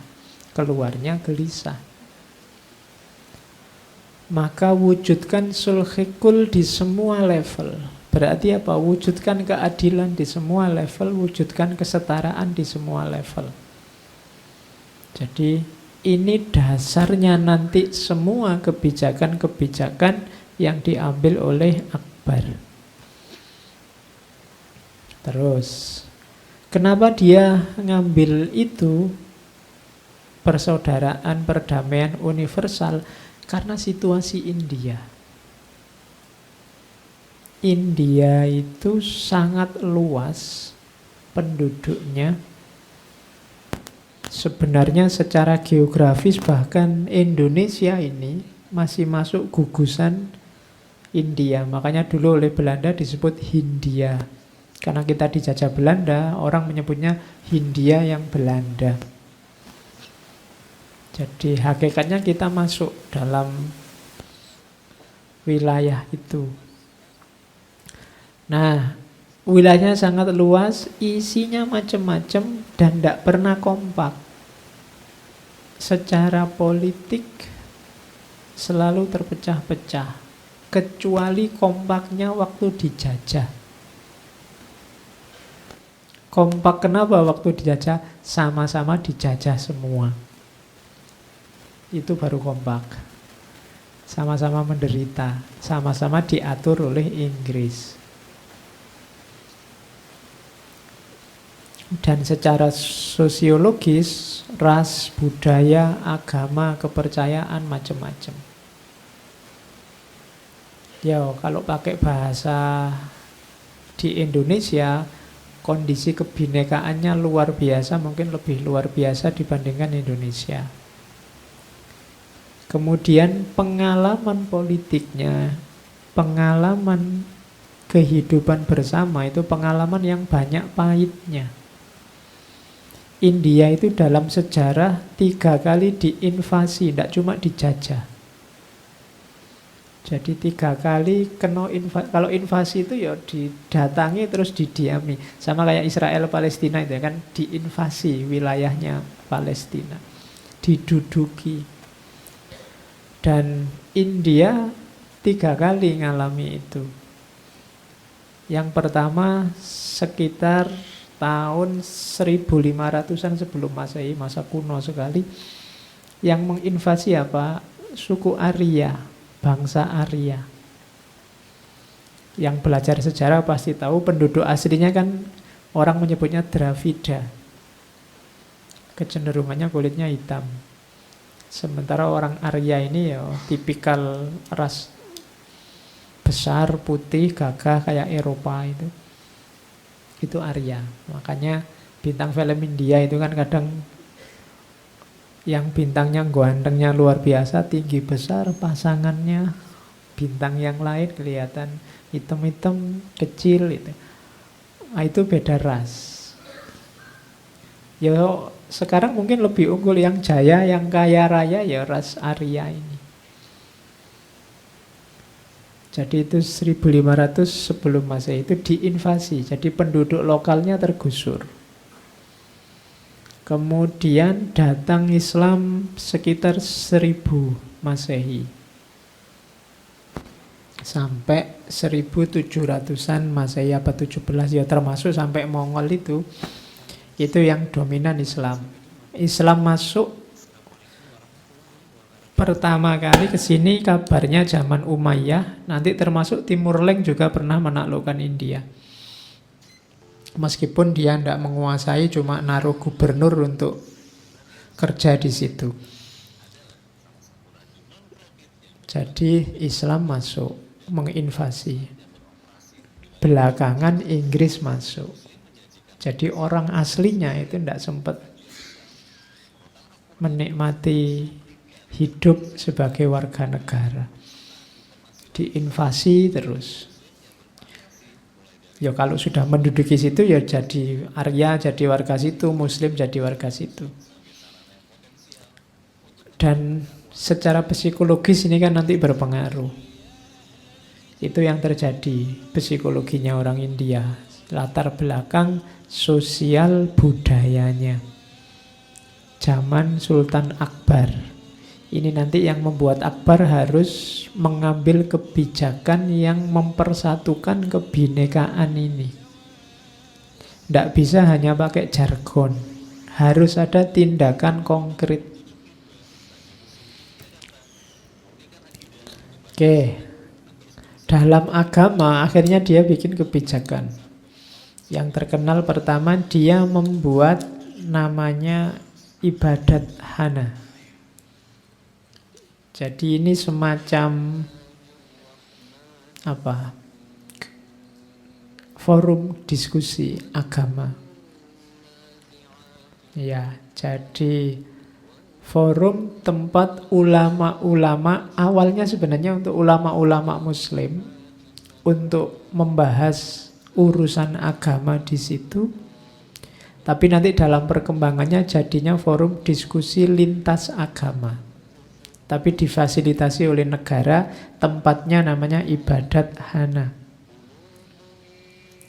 keluarnya gelisah. Maka wujudkan sulhikul di semua level. Berarti apa? Wujudkan keadilan di semua level, wujudkan kesetaraan di semua level. Jadi ini dasarnya nanti semua kebijakan-kebijakan yang diambil oleh Akbar. Terus, kenapa dia ngambil itu? Persaudaraan, perdamaian universal. Karena situasi India. India itu sangat luas penduduknya. Sebenarnya secara geografis bahkan Indonesia ini masih masuk gugusan India. Makanya dulu oleh Belanda disebut Hindia. Karena kita dijajah Belanda, orang menyebutnya Hindia yang Belanda. Jadi hakikatnya kita masuk dalam wilayah itu. Nah, wilayahnya sangat luas, isinya macam-macam dan tidak pernah kompak. Secara politik selalu terpecah-pecah, kecuali kompaknya waktu dijajah. Kompak kenapa waktu dijajah? Sama-sama dijajah semua. Itu baru kompak. Sama-sama menderita, sama-sama diatur oleh Inggris. Dan secara sosiologis, ras, budaya, agama, kepercayaan, macam-macam. Ya, kalau pakai bahasa di Indonesia, kondisi kebinekaannya luar biasa, mungkin lebih luar biasa dibandingkan Indonesia. Kemudian pengalaman politiknya, pengalaman kehidupan bersama itu pengalaman yang banyak pahitnya. India itu dalam sejarah 3 kali diinvasi, tidak cuma dijajah. Jadi 3 kali kena invasi. Kalau invasi itu ya didatangi terus didiami. Sama kayak Israel Palestina itu kan diinvasi wilayahnya Palestina, diduduki. Dan India 3 kali ngalami itu. Yang pertama sekitar tahun 1500-an sebelum Masehi, masa kuno sekali. Yang menginvasi apa? Suku Arya, bangsa Arya. Yang belajar sejarah pasti tahu penduduk aslinya kan orang menyebutnya Dravida. Kecenderungannya kulitnya hitam. Sementara orang Arya ini ya tipikal ras besar, putih, gagah kayak Eropa itu Arya. Makanya bintang film India itu kan kadang yang bintangnya gantengnya luar biasa, tinggi besar, pasangannya bintang yang lain kelihatan hitam-hitam, kecil itu. Nah, itu beda ras. Ya sekarang mungkin lebih unggul yang jaya, yang kaya raya ya ras Arya ini. Jadi itu 1500 sebelum Masehi itu diinvasi. Jadi penduduk lokalnya tergusur. Kemudian datang Islam sekitar 1000 Masehi. Sampai 1700-an Masehi apa 17 ya termasuk sampai Mongol itu yang dominan Islam. Islam masuk pertama kali ke sini kabarnya zaman Umayyah, nanti termasuk Timur Leng juga pernah menaklukkan India. Meskipun dia tidak menguasai, cuma naruh gubernur untuk kerja di situ. Jadi Islam masuk, menginvasi. Belakangan Inggris masuk. Jadi orang aslinya itu tidak sempat menikmati hidup sebagai warga negara. Diinvasi terus. Ya kalau sudah menduduki situ ya jadi Arya, jadi warga situ, Muslim jadi warga situ. Dan secara psikologis ini kan nanti berpengaruh. Itu yang terjadi psikologinya orang India. Latar belakang sosial budayanya. Zaman Sultan Akbar. Ini nanti yang membuat Akbar harus mengambil kebijakan yang mempersatukan kebinekaan ini. Tidak bisa hanya pakai jargon. Harus ada tindakan konkret. Oke. Dalam agama akhirnya dia bikin kebijakan. Yang terkenal pertama dia membuat namanya ibadat hana. Jadi ini semacam forum diskusi agama. Ya, jadi forum tempat ulama-ulama, awalnya sebenarnya untuk ulama-ulama Muslim untuk membahas urusan agama di situ. Tapi nanti dalam perkembangannya jadinya forum diskusi lintas agama. Tapi difasilitasi oleh negara, tempatnya namanya ibadat hana.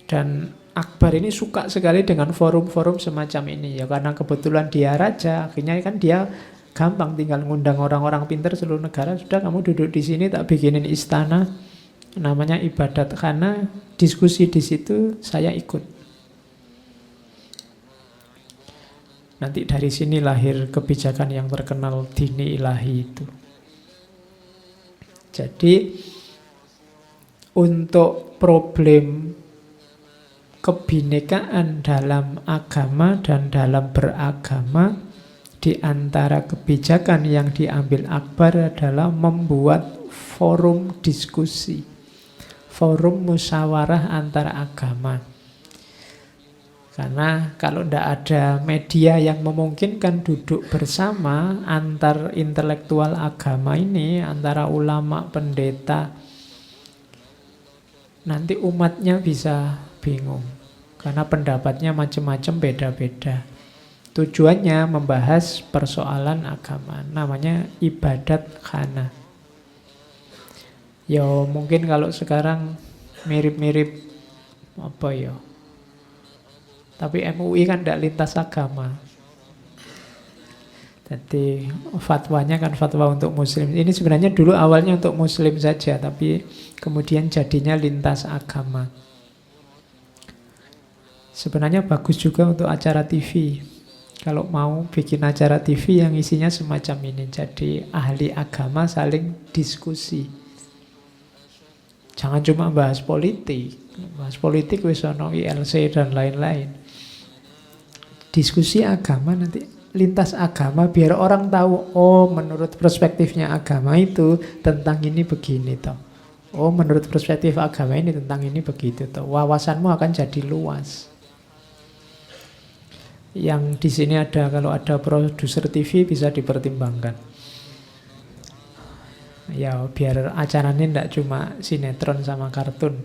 Dan Akbar ini suka sekali dengan forum-forum semacam ini. Ya karena kebetulan dia raja, akhirnya kan dia gampang tinggal ngundang orang-orang pintar seluruh negara. Sudah kamu duduk di sini, tak bikinin istana, namanya ibadat hana, diskusi di situ, saya ikut. Nanti dari sini lahir kebijakan yang terkenal dini ilahi itu. Jadi untuk problem kebinekaan dalam agama dan dalam beragama, di antara kebijakan yang diambil Akbar adalah membuat forum diskusi, forum musyawarah antara agama. Karena kalau tidak ada media yang memungkinkan duduk bersama antar intelektual agama ini, antara ulama, pendeta, nanti umatnya bisa bingung. Karena pendapatnya macam-macam, beda-beda. Tujuannya membahas persoalan agama, namanya ibadat khana. Ya mungkin kalau sekarang mirip-mirip apa ya, tapi MUI kan tidak lintas agama. Jadi fatwanya kan fatwa untuk muslim. Ini sebenarnya dulu awalnya untuk muslim saja, tapi kemudian jadinya lintas agama. Sebenarnya bagus juga untuk acara TV. Kalau mau bikin acara TV yang isinya semacam ini. Jadi ahli agama saling diskusi. Jangan cuma bahas politik. Bahas politik wis ono ILC dan lain-lain. Diskusi agama nanti lintas agama biar orang tahu, oh menurut perspektifnya agama itu tentang ini begini toh. Oh, menurut perspektif agama ini tentang ini begitu toh. Wawasanmu akan jadi luas. Yang di sini ada, kalau ada produser TV bisa dipertimbangkan. Ya, biar acaranya tidak cuma sinetron sama kartun.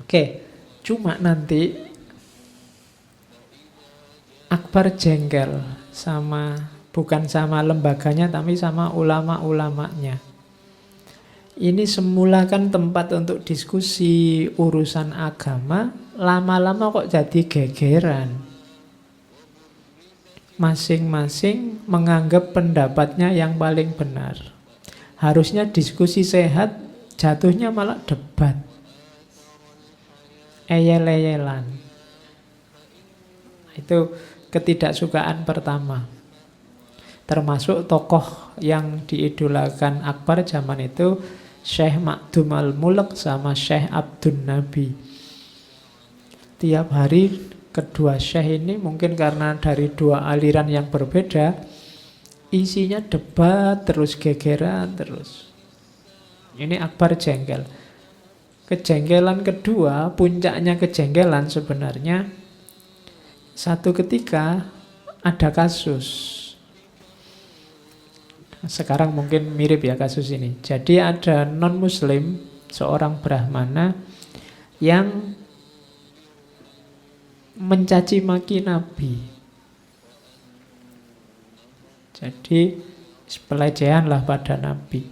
Oke, cuma nanti Akbar jengkel sama, bukan sama lembaganya, tapi sama ulama-ulamanya. Ini semula kan tempat untuk diskusi urusan agama, lama-lama kok jadi gegeran. Masing-masing menganggap pendapatnya yang paling benar. Harusnya diskusi sehat, jatuhnya malah debat. Eyel-eyelan. Itu ketidaksukaan pertama. Termasuk tokoh yang diidolakan Akbar zaman itu, Syekh Makdum Al-Mulk sama Syekh Abdun Nabi. Tiap hari kedua syekh ini, mungkin karena dari dua aliran yang berbeda, isinya debat terus, gegeran terus. Ini Akbar jengkel. Kejengkelan kedua, puncaknya kejengkelan sebenarnya, satu ketika ada kasus. Sekarang mungkin mirip ya kasus ini. Jadi ada non-muslim, seorang Brahmana yang mencaci maki Nabi. Jadi pelecehan lah pada Nabi.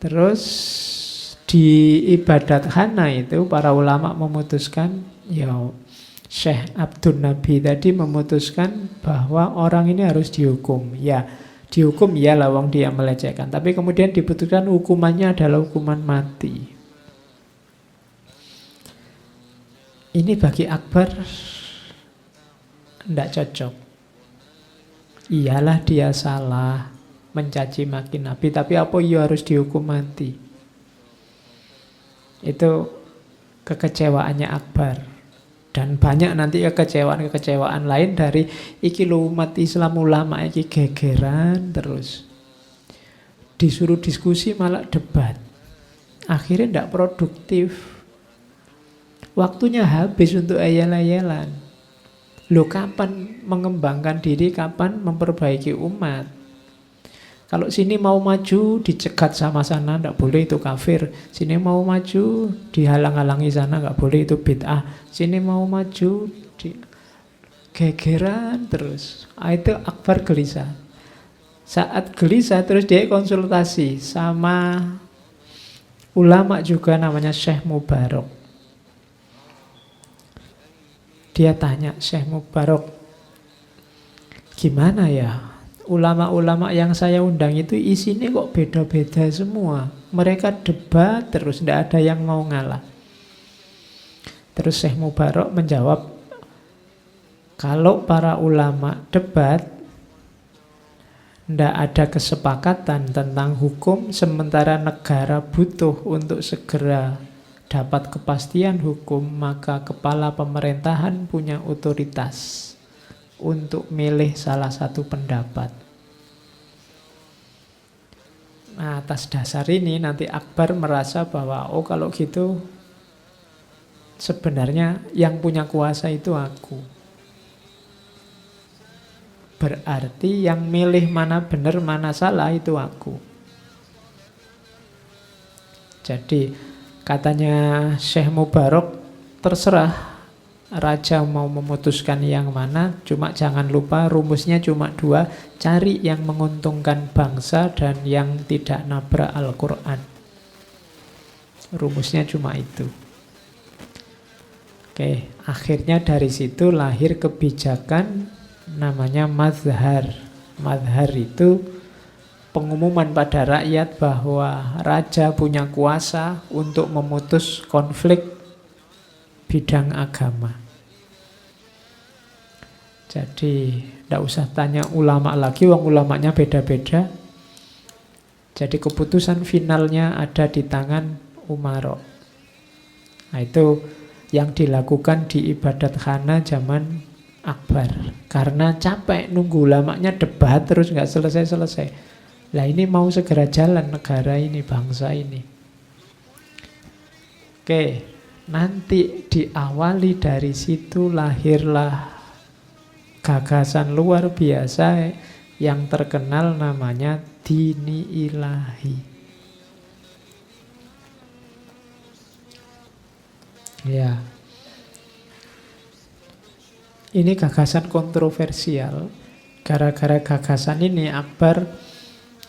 Terus di ibadat khana itu para ulama memutuskan, ya Syekh Abdul Nabi tadi memutuskan bahwa orang ini harus dihukum. Ya, dihukum ya lawang dia melecehkan. Tapi kemudian diputuskan hukumannya adalah hukuman mati. Ini bagi Akbar tidak cocok. Iyalah dia salah mencaci maki Nabi, tapi apa ia harus dihukum mati? Itu kekecewaannya Akbar. Dan banyak nanti kekecewaan lain dari iki lo umat Islam, ulama iki gegeran terus. Disuruh diskusi malah debat. Akhirnya tidak produktif. Waktunya habis untuk ayel-ayelan. Loh, kapan mengembangkan diri, kapan memperbaiki umat? Kalau sini mau maju, dicegat sama sana, tidak boleh, itu kafir. Sini mau maju, dihalang-halangi sana, tidak boleh, itu bid'ah. Sini mau maju, gegeran terus. Itu Akbar gelisah. Saat gelisah terus dia konsultasi sama ulama juga namanya Syekh Mubarak. Dia tanya, Syekh Mubarak, gimana ya? Ulama-ulama yang saya undang itu isinya kok beda-beda semua. Mereka debat terus, tidak ada yang mau ngalah. Terus Syekh Mubarak menjawab, kalau para ulama debat, tidak ada kesepakatan tentang hukum, sementara negara butuh untuk segera dapat kepastian hukum, maka kepala pemerintahan punya otoritas untuk milih salah satu pendapat. Nah, atas dasar ini nanti Akbar merasa bahwa, oh kalau gitu sebenarnya yang punya kuasa itu aku. Berarti yang milih mana benar, mana salah itu aku. Jadi katanya Syekh Mubarak, terserah raja mau memutuskan yang mana, cuma jangan lupa rumusnya cuma dua, cari yang menguntungkan bangsa dan yang tidak nabrak Al-Quran. Rumusnya cuma itu. Oke, akhirnya dari situ lahir kebijakan namanya mazhar. Mazhar itu pengumuman pada rakyat bahwa raja punya kuasa untuk memutus konflik bidang agama. Jadi tidak usah tanya ulama lagi, wong ulamanya beda-beda. Jadi keputusan finalnya ada di tangan umara. Nah, itu yang dilakukan di ibadat khana zaman Akbar. Karena capek nunggu ulamanya debat terus nggak selesai-selesai. Lah ini mau segera jalan negara ini, bangsa ini. Oke, nanti diawali dari situ lahirlah gagasan luar biasa yang terkenal namanya dini ilahi. Ya. Ini gagasan kontroversial. Gara-gara gagasan ini Akbar,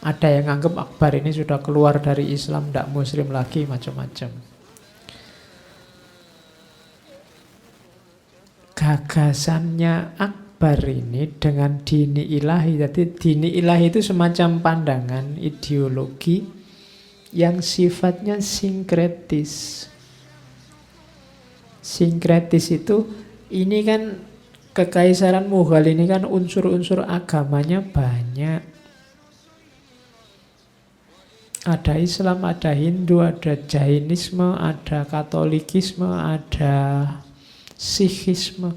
ada yang anggap Akbar ini sudah keluar dari Islam, tidak muslim lagi, macam-macam. Gagasannya Akbar ini dengan dini ilahi. Jadi dini ilahi itu semacam pandangan ideologi yang sifatnya sinkretis. Sinkretis itu, ini kan Kekaisaran Mughal ini kan unsur-unsur agamanya banyak. Ada Islam, ada Hindu, ada Jainisme, ada Katolikisme, ada Sikhisme.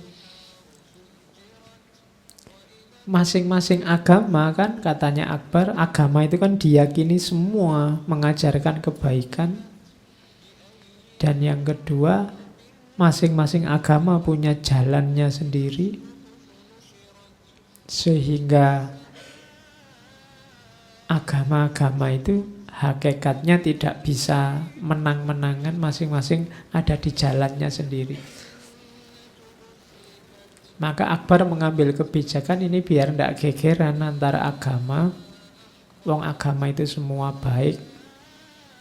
Masing-masing agama kan katanya Akbar, agama itu kan diyakini semua mengajarkan kebaikan. Dan yang kedua, masing-masing agama punya jalannya sendiri, sehingga agama-agama itu hakikatnya tidak bisa menang-menangan, masing-masing ada di jalannya sendiri. Maka Akbar mengambil kebijakan ini biar tidak gegeran antara agama. Wong agama itu semua baik,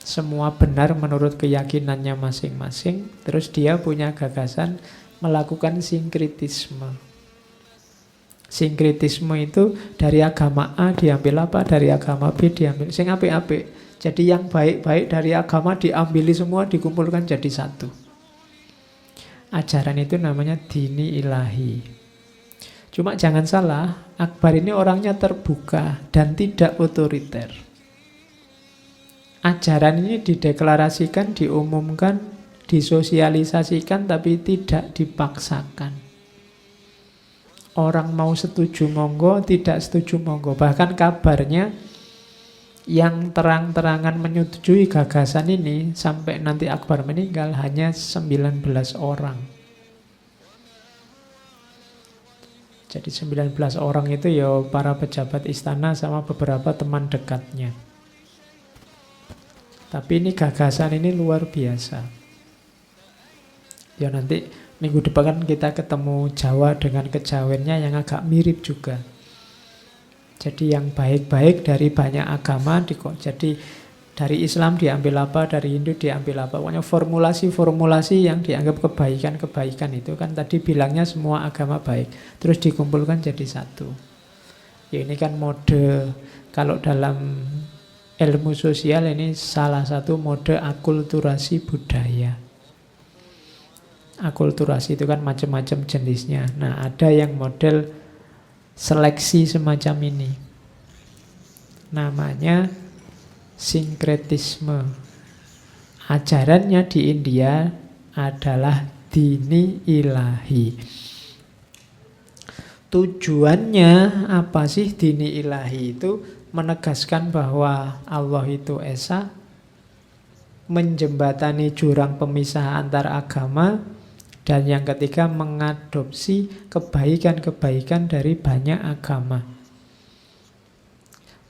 semua benar menurut keyakinannya masing-masing. Terus dia punya gagasan melakukan sinkritisme. Sinkritisme itu dari agama A diambil apa, dari agama B diambil sing apik-apik. Jadi yang baik-baik dari agama diambili semua, dikumpulkan jadi satu. Ajaran itu namanya dini ilahi. Cuma jangan salah, Akbar ini orangnya terbuka dan tidak otoriter. Ajaran ini dideklarasikan, diumumkan, disosialisasikan, tapi tidak dipaksakan. Orang mau setuju monggo, tidak setuju monggo. Bahkan kabarnya yang terang-terangan menyetujui gagasan ini sampai nanti Akbar meninggal hanya 19 orang. Jadi 19 orang itu ya para pejabat istana sama beberapa teman dekatnya. Tapi ini gagasan ini luar biasa. Ya nanti minggu depan kan kita ketemu Jawa dengan kejawennya yang agak mirip juga. Jadi yang baik-baik dari banyak agama, jadi dari Islam diambil apa, dari Hindu diambil apa. Pokoknya formulasi-formulasi yang dianggap kebaikan-kebaikan itu kan tadi bilangnya semua agama baik. Terus dikumpulkan jadi satu. Ya ini kan mode, kalau dalam ilmu sosial ini salah satu mode akulturasi budaya. Akulturasi itu kan macam-macam jenisnya. Nah, ada yang model seleksi semacam ini. Namanya sinkretisme. Ajarannya di India adalah dini ilahi. Tujuannya apa sih dini ilahi itu? Menegaskan bahwa Allah itu esa, menjembatani jurang pemisah antar agama, dan yang ketiga mengadopsi kebaikan-kebaikan dari banyak agama.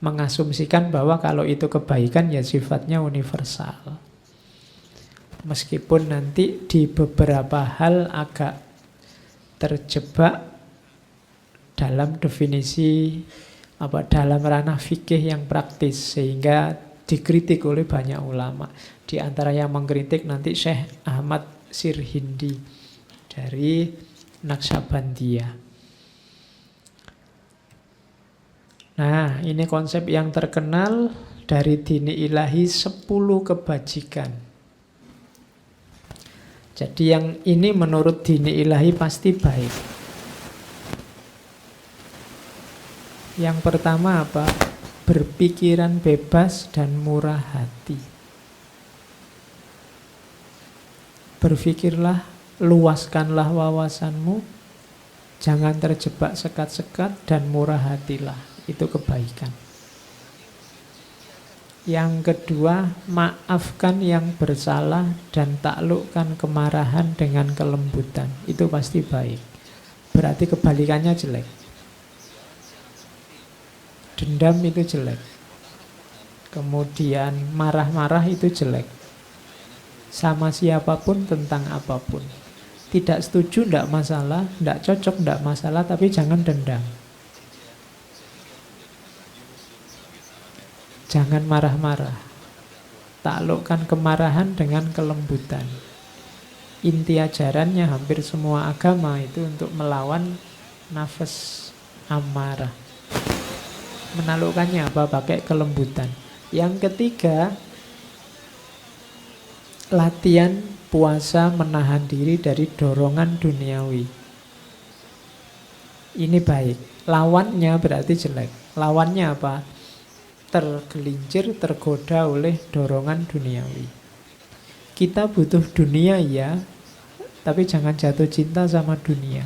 Mengasumsikan bahwa kalau itu kebaikan ya sifatnya universal. Meskipun nanti di beberapa hal agak terjebak dalam definisi dalam ranah fikih yang praktis, sehingga dikritik oleh banyak ulama. Di antara yang mengkritik nanti Syekh Ahmad Sirhindi dari Naqsabandiyah. Nah, ini konsep yang terkenal dari dini ilahi 10 kebajikan. Jadi yang ini menurut dini ilahi pasti baik. Yang pertama apa? Berpikiran bebas dan murah hati. Berpikirlah, luaskanlah wawasanmu, jangan terjebak sekat-sekat, dan murah hatilah. Itu kebaikan. Yang kedua, maafkan yang bersalah dan taklukkan kemarahan dengan kelembutan. Itu pasti baik. Berarti kebalikannya jelek. Dendam itu jelek. Kemudian marah-marah itu jelek. Sama siapapun tentang apapun. Tidak setuju tidak masalah, tidak cocok tidak masalah, tapi jangan dendam. Jangan marah-marah. Taklukkan kemarahan dengan kelembutan. Inti ajarannya hampir semua agama itu untuk melawan nafas amarah. Menaklukkannya apa? Pakai kelembutan. Yang ketiga, latihan puasa menahan diri dari dorongan duniawi. Ini baik. Lawannya berarti jelek. Lawannya apa? Tergelincir, tergoda oleh dorongan duniawi. Kita butuh dunia ya, tapi jangan jatuh cinta sama dunia.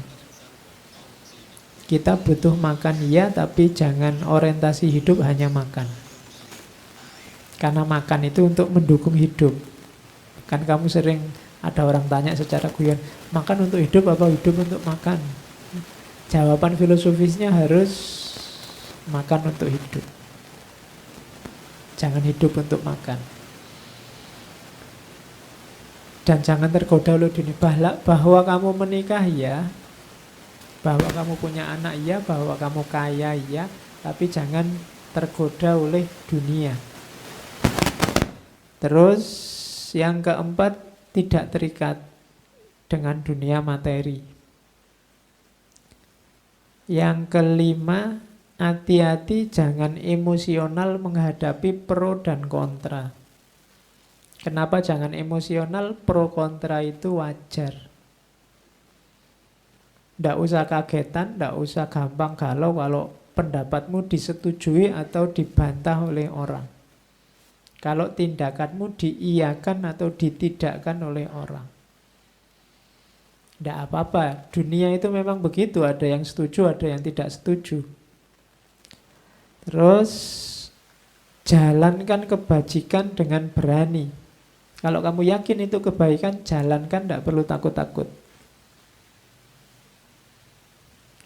Kita butuh makan ya, tapi jangan orientasi hidup hanya makan. Karena makan itu untuk mendukung hidup. Kan kamu sering ada orang tanya secara guyon, makan untuk hidup apa hidup untuk makan? Jawaban filosofisnya harus makan untuk hidup. Jangan hidup untuk makan. Dan jangan tergoda oleh dunia. Bahwa kamu menikah ya, bahwa kamu punya anak ya, bahwa kamu kaya ya, tapi jangan tergoda oleh dunia. Terus yang keempat, tidak terikat dengan dunia materi. Yang kelima, hati-hati jangan emosional menghadapi pro dan kontra. Kenapa jangan emosional? Pro kontra itu wajar. Tidak usah kagetan, tidak usah gampang galau kalau pendapatmu disetujui atau dibantah oleh orang. Kalau tindakanmu diiyakan atau ditidakkan oleh orang. Tidak apa-apa, dunia itu memang begitu. Ada yang setuju, ada yang tidak setuju. Terus jalankan kebajikan dengan berani. Kalau kamu yakin itu kebaikan, jalankan, tidak perlu takut-takut.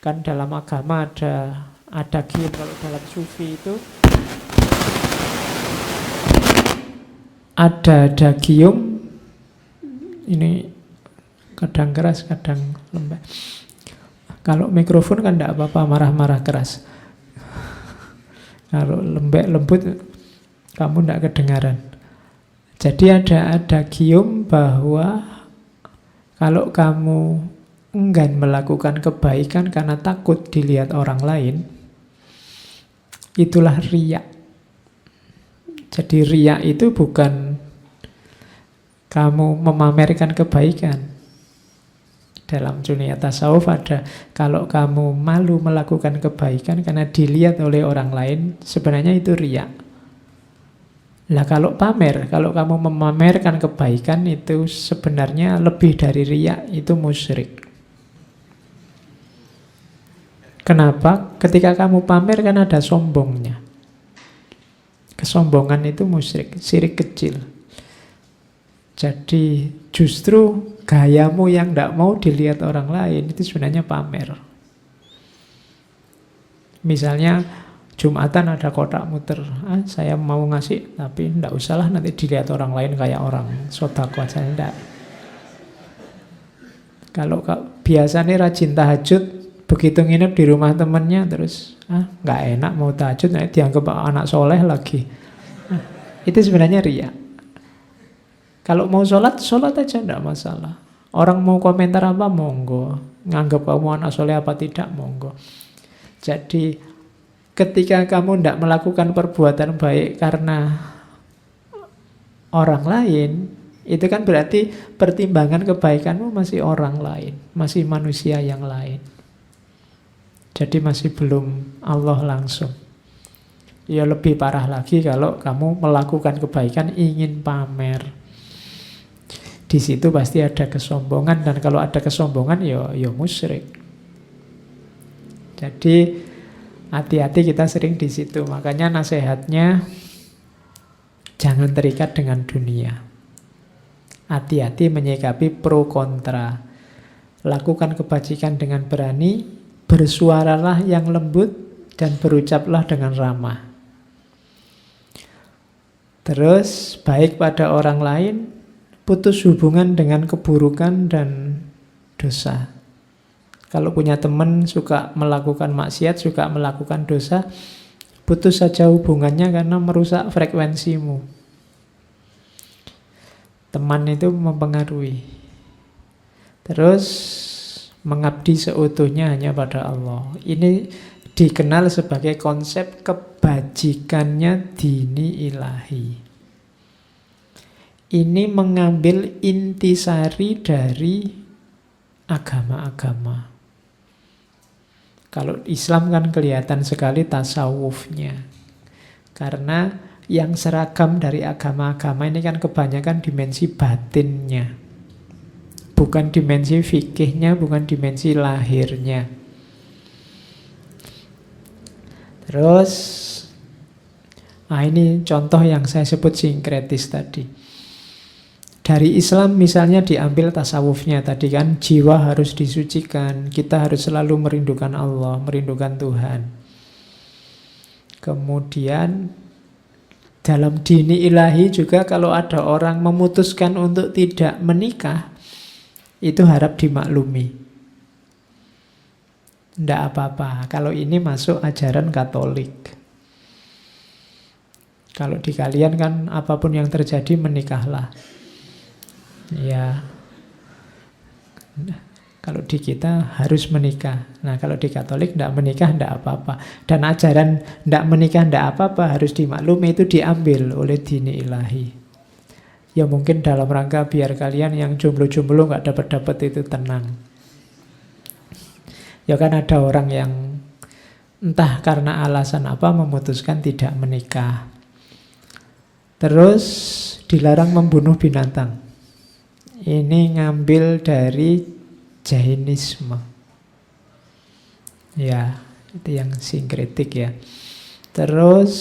Kan dalam agama ada gium, kalau dalam sufi itu ada gium. Ini kadang keras, kadang lembek. Kalau mikrofon kan tidak apa-apa, marah-marah keras. Kalau lembek lembut kamu tidak kedengaran. Jadi ada gium bahwa kalau kamu enggan melakukan kebaikan karena takut dilihat orang lain, itulah riya. Jadi riya itu bukan kamu memamerkan kebaikan. Dalam dunia tasawuf ada, kalau kamu malu melakukan kebaikan karena dilihat oleh orang lain, sebenarnya itu riya. Lah kalau pamer, kalau kamu memamerkan kebaikan itu sebenarnya lebih dari riya, itu musyrik. Kenapa? Ketika kamu pamer kan ada sombongnya. Kesombongan itu musyrik, syirik kecil. Jadi justru gayamu yang tidak mau dilihat orang lain itu sebenarnya pamer. Misalnya Jumatan ada kotak muter, saya mau ngasih tapi tidak usahlah nanti dilihat orang lain kayak orang sodako aja, tidak. Kalau biasanya rajin tahajud, begitu nginep di rumah temannya terus nggak enak mau tahajud, nanti dianggap anak soleh lagi. Itu sebenarnya riya. Kalau mau sholat aja tidak masalah. Orang mau komentar apa, monggo. Nganggap kamu anak soleh apa tidak, monggo. Jadi ketika kamu tidak melakukan perbuatan baik karena orang lain, itu kan berarti pertimbangan kebaikanmu masih orang lain, masih manusia yang lain. Jadi masih belum Allah langsung. Ya lebih parah lagi kalau kamu melakukan kebaikan ingin pamer. Di situ pasti ada kesombongan, dan kalau ada kesombongan ya musyrik. Jadi hati-hati, kita sering di situ. Makanya nasihatnya Jangan terikat dengan dunia. Hati-hati menyikapi pro kontra. Lakukan kebajikan dengan berani, bersuaralah yang lembut, dan berucaplah dengan ramah. Terus, baik pada orang lain, putus hubungan dengan keburukan dan dosa. Kalau punya teman suka melakukan maksiat, suka melakukan dosa, putus saja hubungannya karena merusak frekuensimu. Teman itu mempengaruhi. Terus mengabdi seutuhnya hanya pada Allah. Ini dikenal sebagai konsep kebajikannya dini ilahi. Ini mengambil intisari dari agama-agama. Kalau Islam kan kelihatan sekali tasawufnya. Karena yang seragam dari agama-agama ini kan kebanyakan dimensi batinnya. Bukan dimensi fikihnya, bukan dimensi lahirnya. Terus, ini contoh yang saya sebut sinkretis tadi. Dari Islam misalnya diambil tasawufnya tadi kan, jiwa harus disucikan, kita harus selalu merindukan Allah, merindukan Tuhan. Kemudian dalam dini ilahi juga kalau ada orang memutuskan untuk tidak menikah, itu harap dimaklumi. Tidak apa-apa, kalau ini masuk ajaran Katolik. Kalau di kalian kan apapun yang terjadi menikahlah. Ya, kalau di kita harus menikah. Nah, kalau di Katolik tidak menikah tidak apa-apa. Dan ajaran tidak menikah tidak apa-apa harus dimaklumi itu diambil oleh dini ilahi. Ya mungkin dalam rangka biar kalian yang jomblo-jomblo nggak dapat-dapat itu tenang. Ya kan ada orang yang entah karena alasan apa memutuskan tidak menikah. Terus dilarang membunuh binatang. Ini ngambil dari Jainisme. Ya, itu yang sinkretik ya. Terus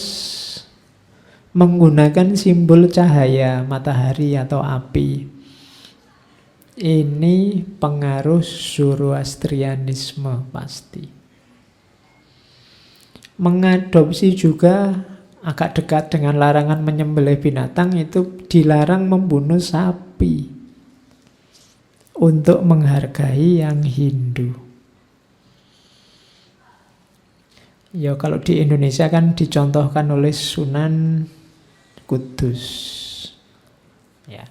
menggunakan simbol cahaya, matahari atau api. Ini pengaruh Zoroastrianisme pasti. Mengadopsi juga agak dekat dengan larangan menyembelih binatang, itu dilarang membunuh sapi. Untuk menghargai yang Hindu. Ya kalau di Indonesia kan dicontohkan oleh Sunan Kudus. Ya,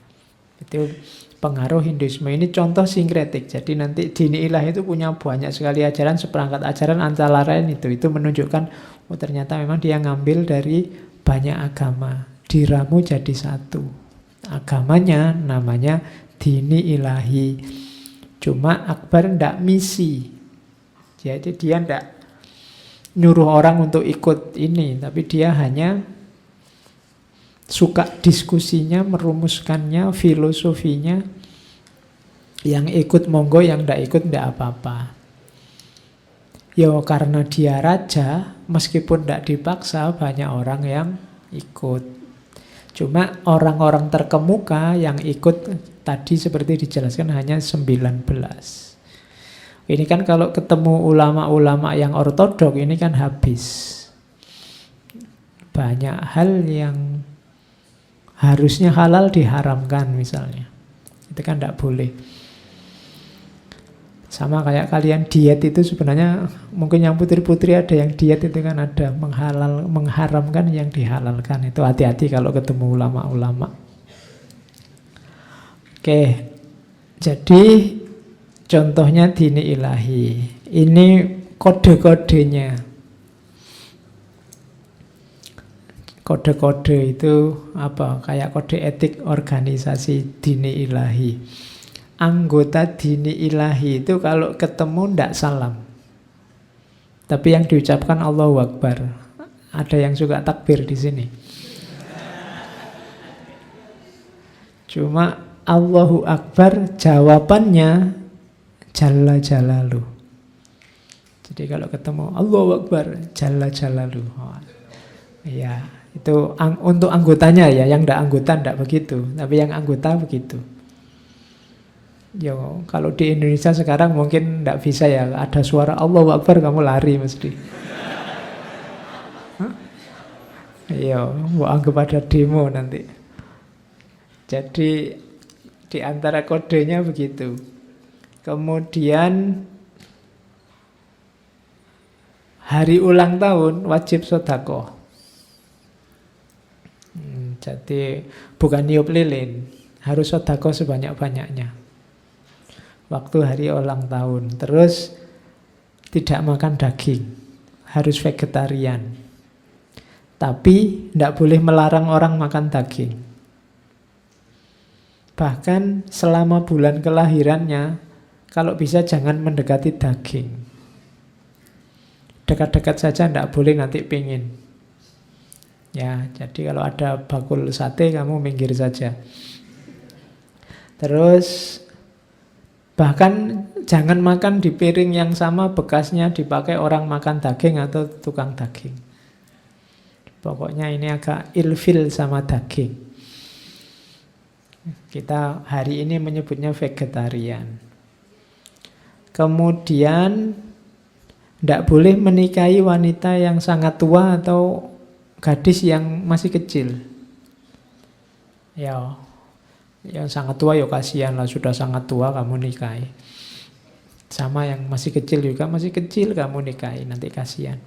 itu pengaruh Hinduisme. Ini contoh sinkretik. Jadi nanti dini ilahi itu punya banyak sekali ajaran, seperangkat ajaran antara lain itu menunjukkan oh ternyata memang dia ngambil dari banyak agama, diramu jadi satu. Agamanya namanya dini ilahi. Cuma Akbar ndak misi. Jadi dia ndak nyuruh orang untuk ikut ini, tapi dia hanya suka diskusinya, merumuskannya, filosofinya. Yang ikut monggo, yang ndak ikut ndak apa-apa. Ya karena dia raja, meskipun ndak dipaksa, banyak orang yang ikut. Cuma orang-orang terkemuka yang ikut tadi seperti dijelaskan hanya 19. Ini kan kalau ketemu ulama-ulama yang ortodok ini kan habis. Banyak hal yang harusnya halal diharamkan misalnya. Itu kan tidak boleh. Sama kayak kalian diet itu sebenarnya mungkin yang putri-putri ada yang diet itu kan ada mengharamkan yang dihalalkan. Itu hati-hati kalau ketemu ulama-ulama. Oke, jadi contohnya dini ilahi. Ini kode-kodenya. Kode-kode itu apa? Kayak kode etik organisasi dini ilahi. Anggota dini ilahi itu kalau ketemu ndak salam. Tapi yang diucapkan Allahu Akbar. Ada yang suka takbir di sini. Cuma Allahu Akbar jawabannya Jalla Jalalu. Jadi kalau ketemu Allahu Akbar Jalla Jalalu. Oh, ya, Itu untuk anggotanya ya, yang tidak anggota tidak begitu, tapi yang anggota begitu. Yo, kalau di Indonesia sekarang mungkin tidak bisa ya, ada suara Allahu Akbar kamu lari mesti. Iya, mau anggap ada demo nanti. Jadi di antara kodenya begitu. Kemudian hari ulang tahun wajib sedekah. Jadi bukan niup lilin, harus sedekah sebanyak-banyaknya. Waktu hari ulang tahun. Terus tidak makan daging, harus vegetarian. Tapi tidak boleh melarang orang makan daging. Bahkan selama bulan kelahirannya, kalau bisa jangan mendekati daging. Dekat-dekat saja tidak boleh, nanti pingin. Ya, jadi kalau ada bakul sate kamu minggir saja. Terus bahkan jangan makan di piring yang sama bekasnya dipakai orang makan daging atau tukang daging. Pokoknya ini agak ilfil sama daging. Kita hari ini menyebutnya vegetarian. Kemudian tidak boleh menikahi wanita yang sangat tua atau gadis yang masih kecil. Ya, yang sangat tua ya kasihan lah, sudah sangat tua kamu nikahi. Sama yang masih kecil juga, masih kecil kamu nikahi, nanti kasihan.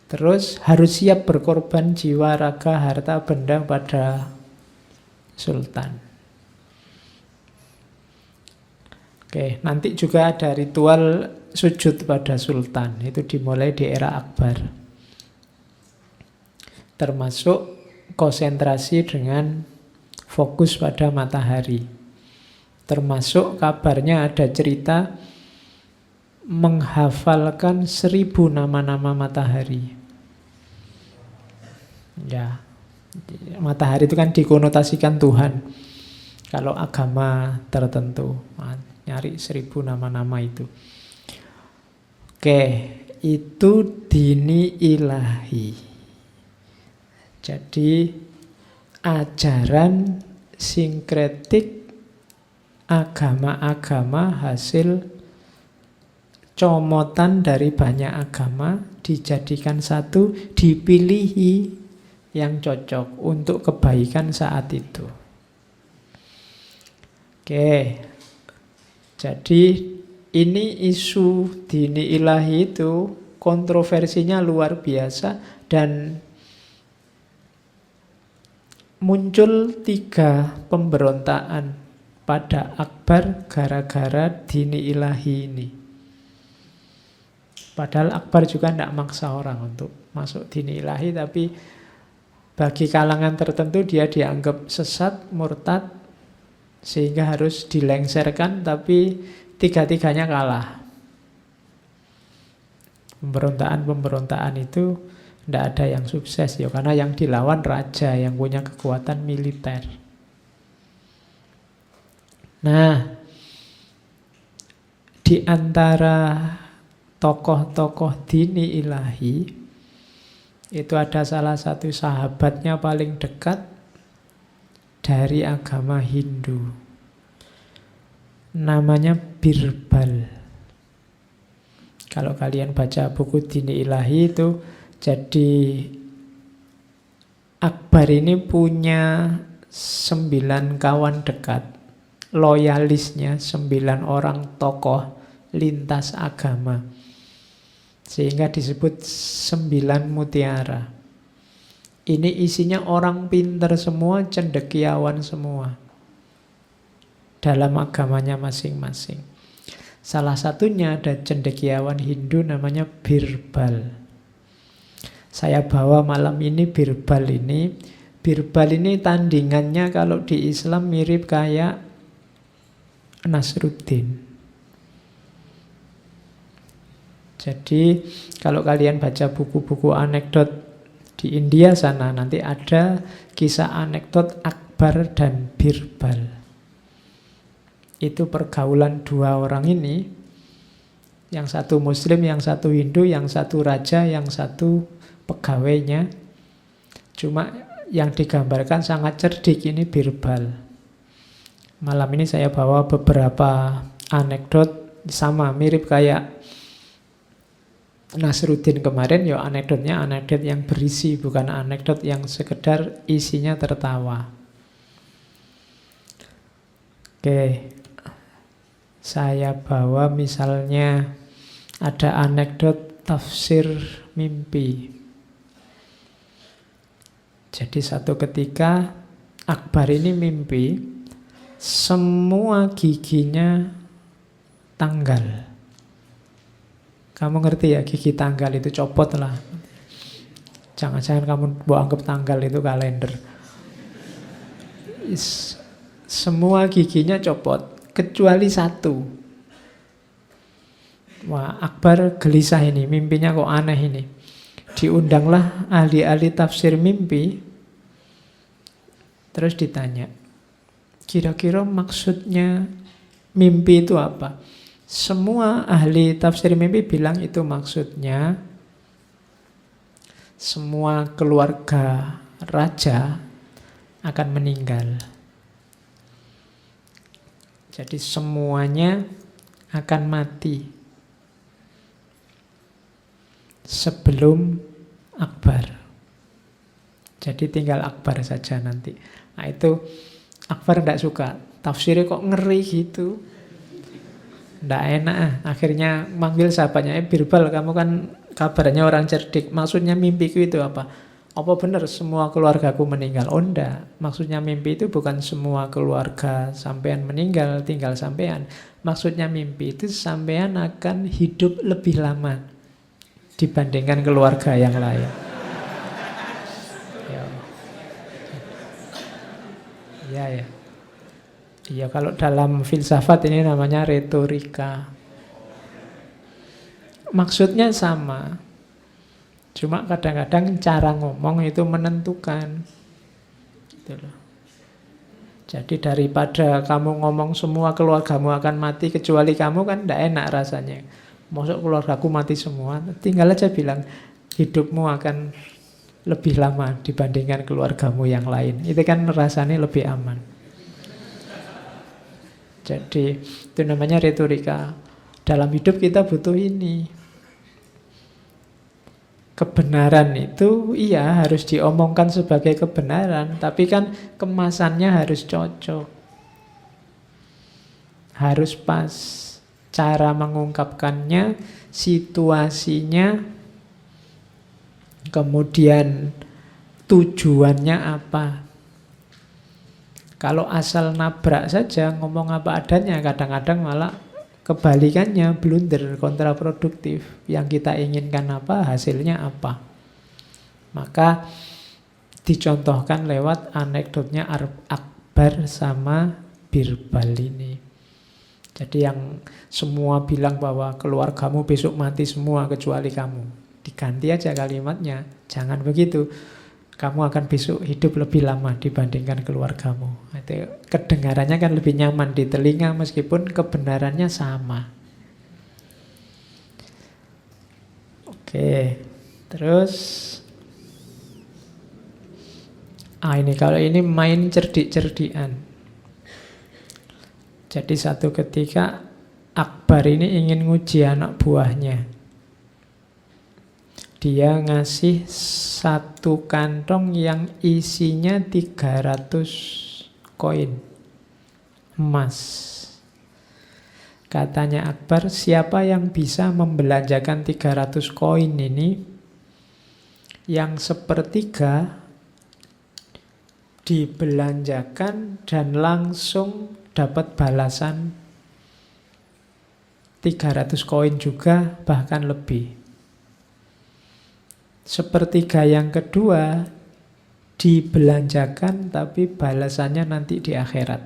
Terus harus siap berkorban jiwa, raga, harta, benda pada sultan. Oke, nanti juga ada ritual sujud pada sultan. Itu dimulai di era Akbar. Termasuk konsentrasi dengan fokus pada matahari. Termasuk kabarnya ada cerita menghafalkan 1000 nama-nama matahari. Ya, matahari itu kan dikonotasikan Tuhan. Kalau agama tertentu, nyari 1000 nama-nama itu. Oke, itu dini ilahi. Jadi ajaran sinkretik agama-agama hasil comotan dari banyak agama, dijadikan satu, dipilihi yang cocok untuk kebaikan saat itu. Oke, jadi ini isu dini ilahi itu kontroversinya luar biasa dan muncul 3 pemberontakan pada Akbar gara-gara dini ilahi ini. Padahal Akbar juga tidak maksa orang untuk masuk dini ilahi, tapi bagi kalangan tertentu dia dianggap sesat, murtad, sehingga harus dilengserkan, tapi 3-tiganya kalah. Pemberontakan itu tidak ada yang sukses ya, karena yang dilawan raja yang punya kekuatan militer. Nah, di antara tokoh-tokoh dini ilahi itu ada salah satu sahabatnya paling dekat dari agama Hindu. Namanya Birbal. Kalau kalian baca buku dini ilahi itu, jadi Akbar ini punya 9 kawan dekat, loyalisnya 9 orang tokoh lintas agama, sehingga disebut 9 mutiara. Ini isinya orang pintar semua, cendekiawan semua dalam agamanya masing-masing. Salah satunya ada cendekiawan Hindu namanya Birbal. Saya bawa malam ini Birbal ini. Birbal ini tandingannya kalau di Islam mirip kayak Nasruddin. Jadi kalau kalian baca buku-buku anekdot di India sana, nanti ada kisah anekdot Akbar dan Birbal. Itu pergaulan 2 orang ini. Yang satu Muslim, yang satu Hindu, yang satu raja, yang satu pegawainya. Cuma yang digambarkan sangat cerdik ini Birbal. Malam ini saya bawa beberapa anekdot sama mirip kayak Nasruddin kemarin. Ya anekdotnya anekdot yang berisi, bukan anekdot yang sekedar isinya tertawa. Oke, saya bawa misalnya ada anekdot tafsir mimpi. Jadi satu ketika Akbar ini mimpi semua giginya tanggal. Kamu ngerti ya gigi tanggal itu, copot lah. Jangan-jangan kamu mau anggap tanggal itu kalender. Semua giginya copot kecuali satu. Wah, Akbar gelisah ini, mimpinya kok aneh ini. Diundanglah ahli-ahli tafsir mimpi. Terus ditanya, kira-kira maksudnya mimpi itu apa? Semua ahli tafsir mimpi bilang itu maksudnya semua keluarga raja akan meninggal. Jadi semuanya akan mati sebelum Akbar. Jadi tinggal Akbar saja nanti. Nah itu Akbar tidak suka. Tafsirnya kok ngeri gitu. Tidak enak. Akhirnya manggil sahabatnya, Birbal, kamu kan kabarnya orang cerdik. Maksudnya mimpiku itu apa? Apa benar semua keluargaku meninggal? Oh enggak. Maksudnya mimpi itu bukan semua keluarga sampean meninggal, tinggal sampean. Maksudnya mimpi itu sampean akan hidup lebih lama dibandingkan keluarga yang lain. Ya. Iya, kalau dalam filsafat ini namanya retorika. Maksudnya sama. Cuma kadang-kadang cara ngomong itu menentukan. Gitu loh. Jadi daripada kamu ngomong semua keluargamu akan mati kecuali kamu, kan tidak enak rasanya. Maksud keluargaku mati semua, tinggal aja bilang hidupmu akan lebih lama dibandingkan keluargamu yang lain. Itu kan rasanya lebih aman. Jadi itu namanya retorika. Dalam hidup kita butuh ini. Kebenaran itu iya harus diomongkan sebagai kebenaran, tapi kan kemasannya harus cocok. Harus pas. Cara mengungkapkannya, situasinya, kemudian tujuannya apa. Kalau asal nabrak saja, ngomong apa adanya, kadang-kadang malah kebalikannya, blunder, kontraproduktif. Yang kita inginkan apa, hasilnya apa. Maka dicontohkan lewat anekdotnya Akbar sama Birbal ini. Jadi yang semua bilang bahwa keluargamu besok mati semua kecuali kamu. Diganti aja kalimatnya, jangan begitu. Kamu akan besok hidup lebih lama dibandingkan keluargamu. Itu kedengarannya kan lebih nyaman di telinga meskipun kebenarannya sama. Oke, terus ini kalau ini main cerdik-cerdikan. Jadi satu ketika Akbar ini ingin nguji anak buahnya. Dia ngasih satu kantong yang isinya 300 koin emas. Katanya Akbar, siapa yang bisa membelanjakan 300 koin ini, yang sepertiga dibelanjakan dan langsung dapat balasan 300 koin juga, bahkan lebih. Sepertiga yang kedua dibelanjakan tapi balasannya nanti di akhirat.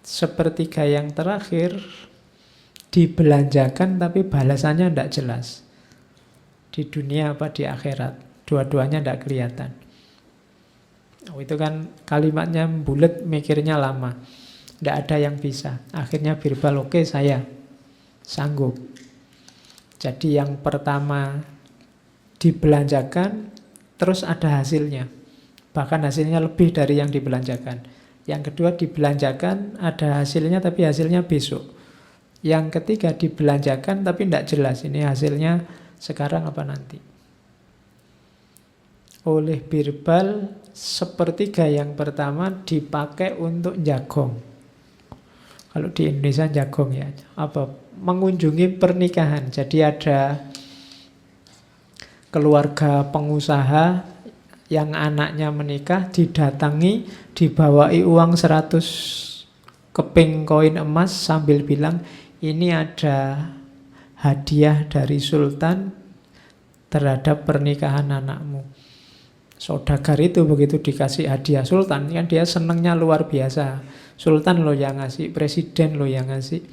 Sepertiga yang terakhir dibelanjakan tapi balasannya tidak jelas. Di dunia apa di akhirat, dua-duanya tidak kelihatan. Itu kan kalimatnya bulat, mikirnya lama. Tidak ada yang bisa. Akhirnya Birbal, oke saya sanggup. Jadi yang pertama dibelanjakan terus ada hasilnya. Bahkan hasilnya lebih dari yang dibelanjakan. Yang kedua dibelanjakan, ada hasilnya tapi hasilnya besok. Yang ketiga dibelanjakan tapi tidak jelas ini hasilnya sekarang apa nanti. Oleh Birbal, sepertiga yang pertama dipakai untuk jagong. Kalau di Indonesia jagong ya, apa? Mengunjungi pernikahan. Jadi ada keluarga pengusaha yang anaknya menikah, didatangi, dibawai uang 100 keping koin emas sambil bilang, ini ada hadiah dari sultan terhadap pernikahan anakmu. Saudagar itu begitu dikasih hadiah sultan, kan dia senengnya luar biasa. Sultan lo yang ngasih, presiden lo yang ngasih.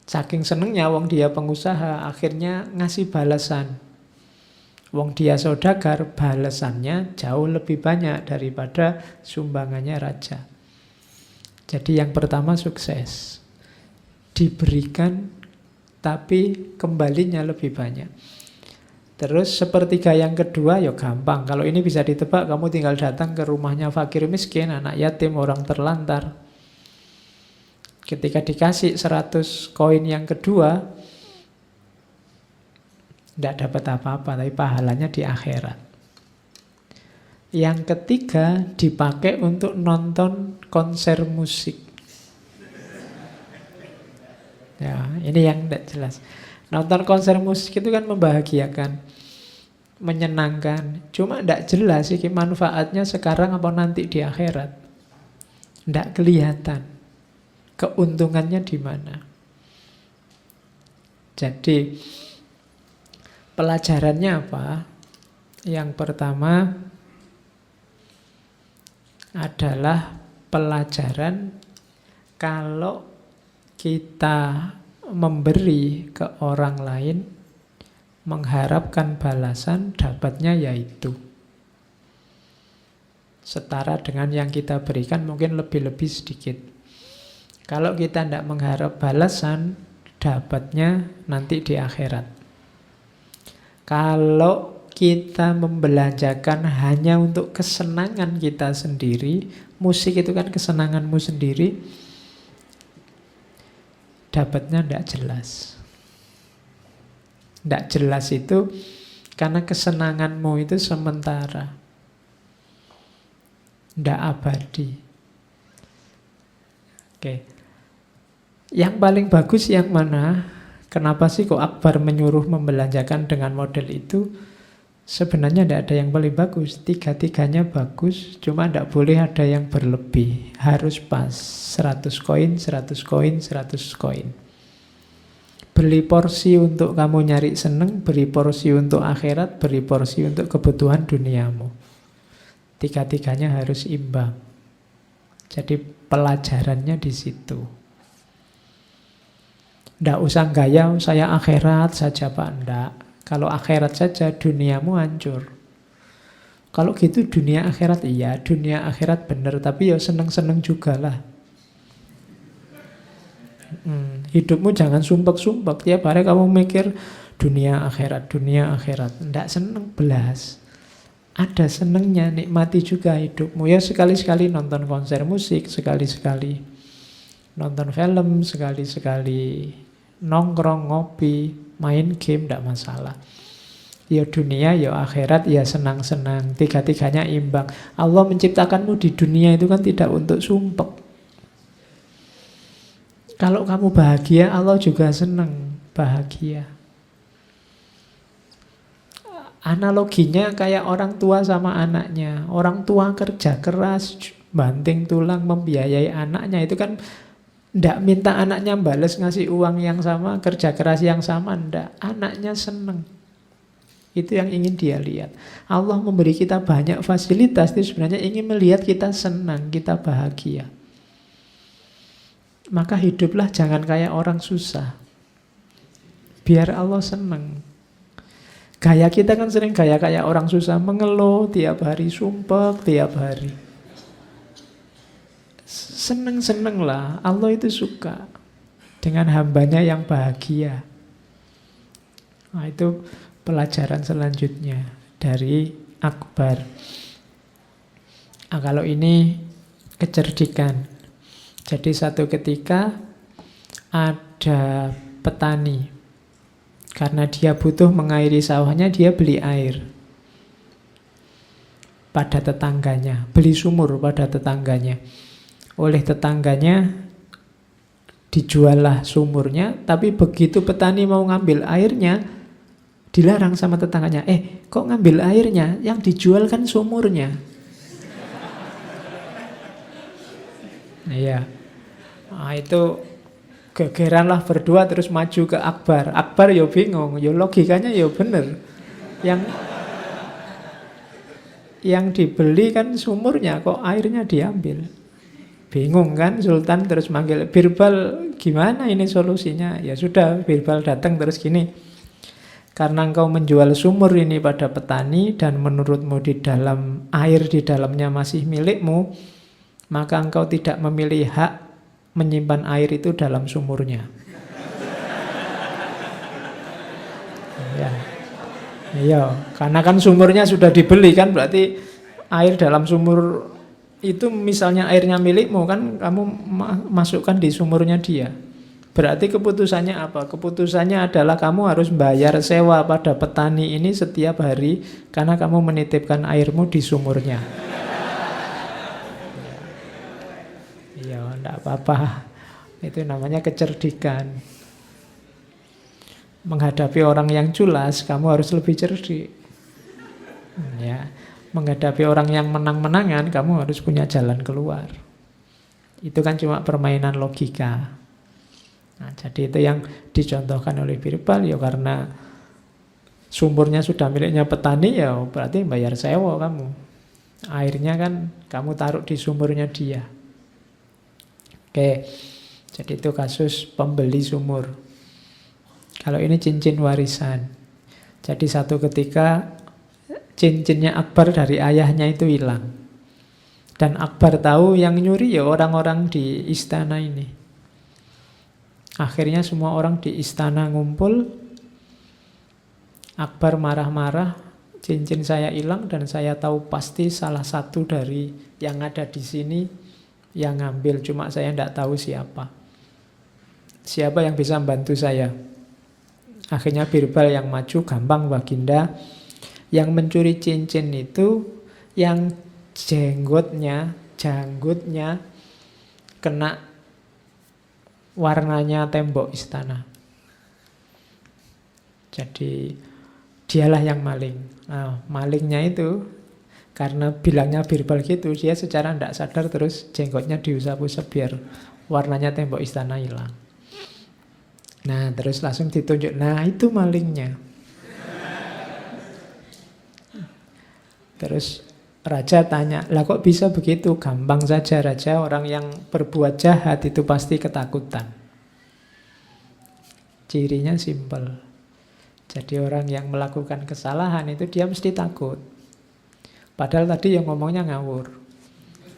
Saking senengnya wong dia pengusaha, akhirnya ngasih balasan. Wong dia saudagar, balasannya jauh lebih banyak daripada sumbangannya raja. Jadi yang pertama sukses. Diberikan tapi kembalinya lebih banyak. Terus sepertiga yang kedua ya gampang. Kalau ini bisa ditebak, kamu tinggal datang ke rumahnya fakir miskin, anak yatim, orang terlantar. Ketika dikasih 100 koin yang kedua, tidak dapat apa-apa, tapi pahalanya di akhirat. Yang ketiga dipakai untuk nonton konser musik. Ya, ini yang tidak jelas. Nonton konser musik itu kan membahagiakan, menyenangkan. Cuma tidak jelas sih manfaatnya sekarang apa nanti di akhirat. Tidak kelihatan. Keuntungannya di mana. Jadi pelajarannya apa? Yang pertama adalah pelajaran kalau kita memberi ke orang lain, mengharapkan balasan, dapatnya yaitu setara dengan yang kita berikan, mungkin lebih-lebih sedikit. Kalau kita tidak mengharap balasan, dapatnya nanti di akhirat. Kalau kita membelanjakan hanya untuk kesenangan kita sendiri, musik itu kan kesenanganmu sendiri, dapatnya tidak jelas. Tidak jelas itu karena kesenanganmu itu sementara, tidak abadi. Oke. Yang paling bagus yang mana? Kenapa sih kok Akbar menyuruh membelanjakan dengan model itu? Sebenarnya tidak ada yang paling bagus. Tiga-tiganya bagus, cuma tidak boleh ada yang berlebih. Harus pas. 100 koin, 100 koin, 100 koin. Beri porsi untuk kamu nyari seneng, beri porsi untuk akhirat, beri porsi untuk kebutuhan duniamu. Tiga-tiganya harus imbang. Jadi pelajarannya di situ. Tidak usah gaya, saya akhirat saja Pak. Tidak. Kalau akhirat saja, duniamu hancur. Kalau gitu dunia akhirat, iya, dunia akhirat benar, tapi ya seneng-seneng juga lah. Hidupmu jangan sumpek-sumpek. Tiap hari kamu mikir dunia akhirat, dunia akhirat. Tidak seneng belas. Ada senengnya, nikmati juga hidupmu. Ya sekali-sekali nonton konser musik, sekali-sekali nonton film, sekali-sekali nongkrong, ngopi, main game, tidak masalah. Ya dunia, ya akhirat, ya senang-senang. Tiga-tiganya imbang. Allah menciptakanmu di dunia itu kan tidak untuk sumpek. Kalau kamu bahagia, Allah juga senang bahagia. Analoginya kayak orang tua sama anaknya. Orang tua kerja keras, banting tulang membiayai anaknya. Itu kan tidak minta anaknya balas ngasih uang yang sama, kerja keras yang sama. Tidak, anaknya senang. Itu yang ingin dia lihat. Allah memberi kita banyak fasilitas, itu sebenarnya ingin melihat kita senang, kita bahagia. Maka hiduplah jangan kayak orang susah. Biar Allah senang. Gaya kita kan sering gaya kayak orang susah, mengeluh tiap hari, sumpek tiap hari. Seneng-seneng lah, Allah itu suka dengan hambanya yang bahagia. Nah itu pelajaran selanjutnya dari akbar. Nah, kalau ini kecerdikan. Jadi satu ketika ada petani, karena dia butuh mengairi sawahnya, dia beli air pada tetangganya, beli sumur pada tetangganya. Oleh tetangganya dijuallah sumurnya, tapi begitu petani mau ngambil airnya, dilarang sama tetangganya. Kok ngambil airnya? Yang dijual kan sumurnya. Iya. Nah, itu gegeranlah berdua terus maju ke akbar. Akbar ya bingung, ya logikanya ya bener. Yang dibeli kan sumurnya, kok airnya diambil. Bingung kan Sultan, terus manggil Birbal, gimana ini solusinya? Ya sudah, Birbal datang terus gini. Karena engkau menjual sumur ini pada petani dan menurutmu di dalam air di dalamnya masih milikmu, maka engkau tidak memilih hak menyimpan air itu dalam sumurnya. Ya. Iya, karena kan sumurnya sudah dibeli kan, berarti air dalam sumur itu misalnya airnya milikmu kan, kamu masukkan di sumurnya dia. Berarti keputusannya apa? Keputusannya adalah kamu harus bayar sewa pada petani ini setiap hari karena kamu menitipkan airmu di sumurnya. Iya, enggak apa-apa. Itu namanya kecerdikan. Menghadapi orang yang culas, kamu harus lebih cerdik. Ya, menghadapi orang yang menang-menangan, kamu harus punya jalan keluar. Itu kan cuma permainan logika. Nah, jadi itu yang dicontohkan oleh Birbal, ya karena sumurnya sudah miliknya petani, ya berarti bayar sewa kamu. Airnya kan kamu taruh di sumurnya dia. Oke, jadi itu kasus pembeli sumur. Kalau ini cincin warisan. Jadi satu ketika cincinnya Akbar dari ayahnya itu hilang. Dan Akbar tahu yang nyuri ya orang-orang di istana ini. Akhirnya semua orang di istana ngumpul. Akbar marah-marah, cincin saya hilang dan saya tahu pasti salah satu dari yang ada di sini yang ngambil, cuma saya tidak tahu siapa. Siapa yang bisa membantu saya? Akhirnya Birbal yang maju, gampang Baginda. Yang mencuri cincin itu yang janggutnya kena warnanya tembok istana. Jadi dialah yang maling. Nah, malingnya itu karena bilangnya Birbal gitu, dia secara tidak sadar terus jenggotnya diusap-usap biar warnanya tembok istana hilang. Nah, terus langsung ditunjuk. Nah, itu malingnya. Terus raja tanya, lah kok bisa begitu? Gampang saja raja, orang yang berbuat jahat itu pasti ketakutan. Cirinya simpel. Jadi orang yang melakukan kesalahan itu dia mesti takut. Padahal tadi yang ngomongnya ngawur.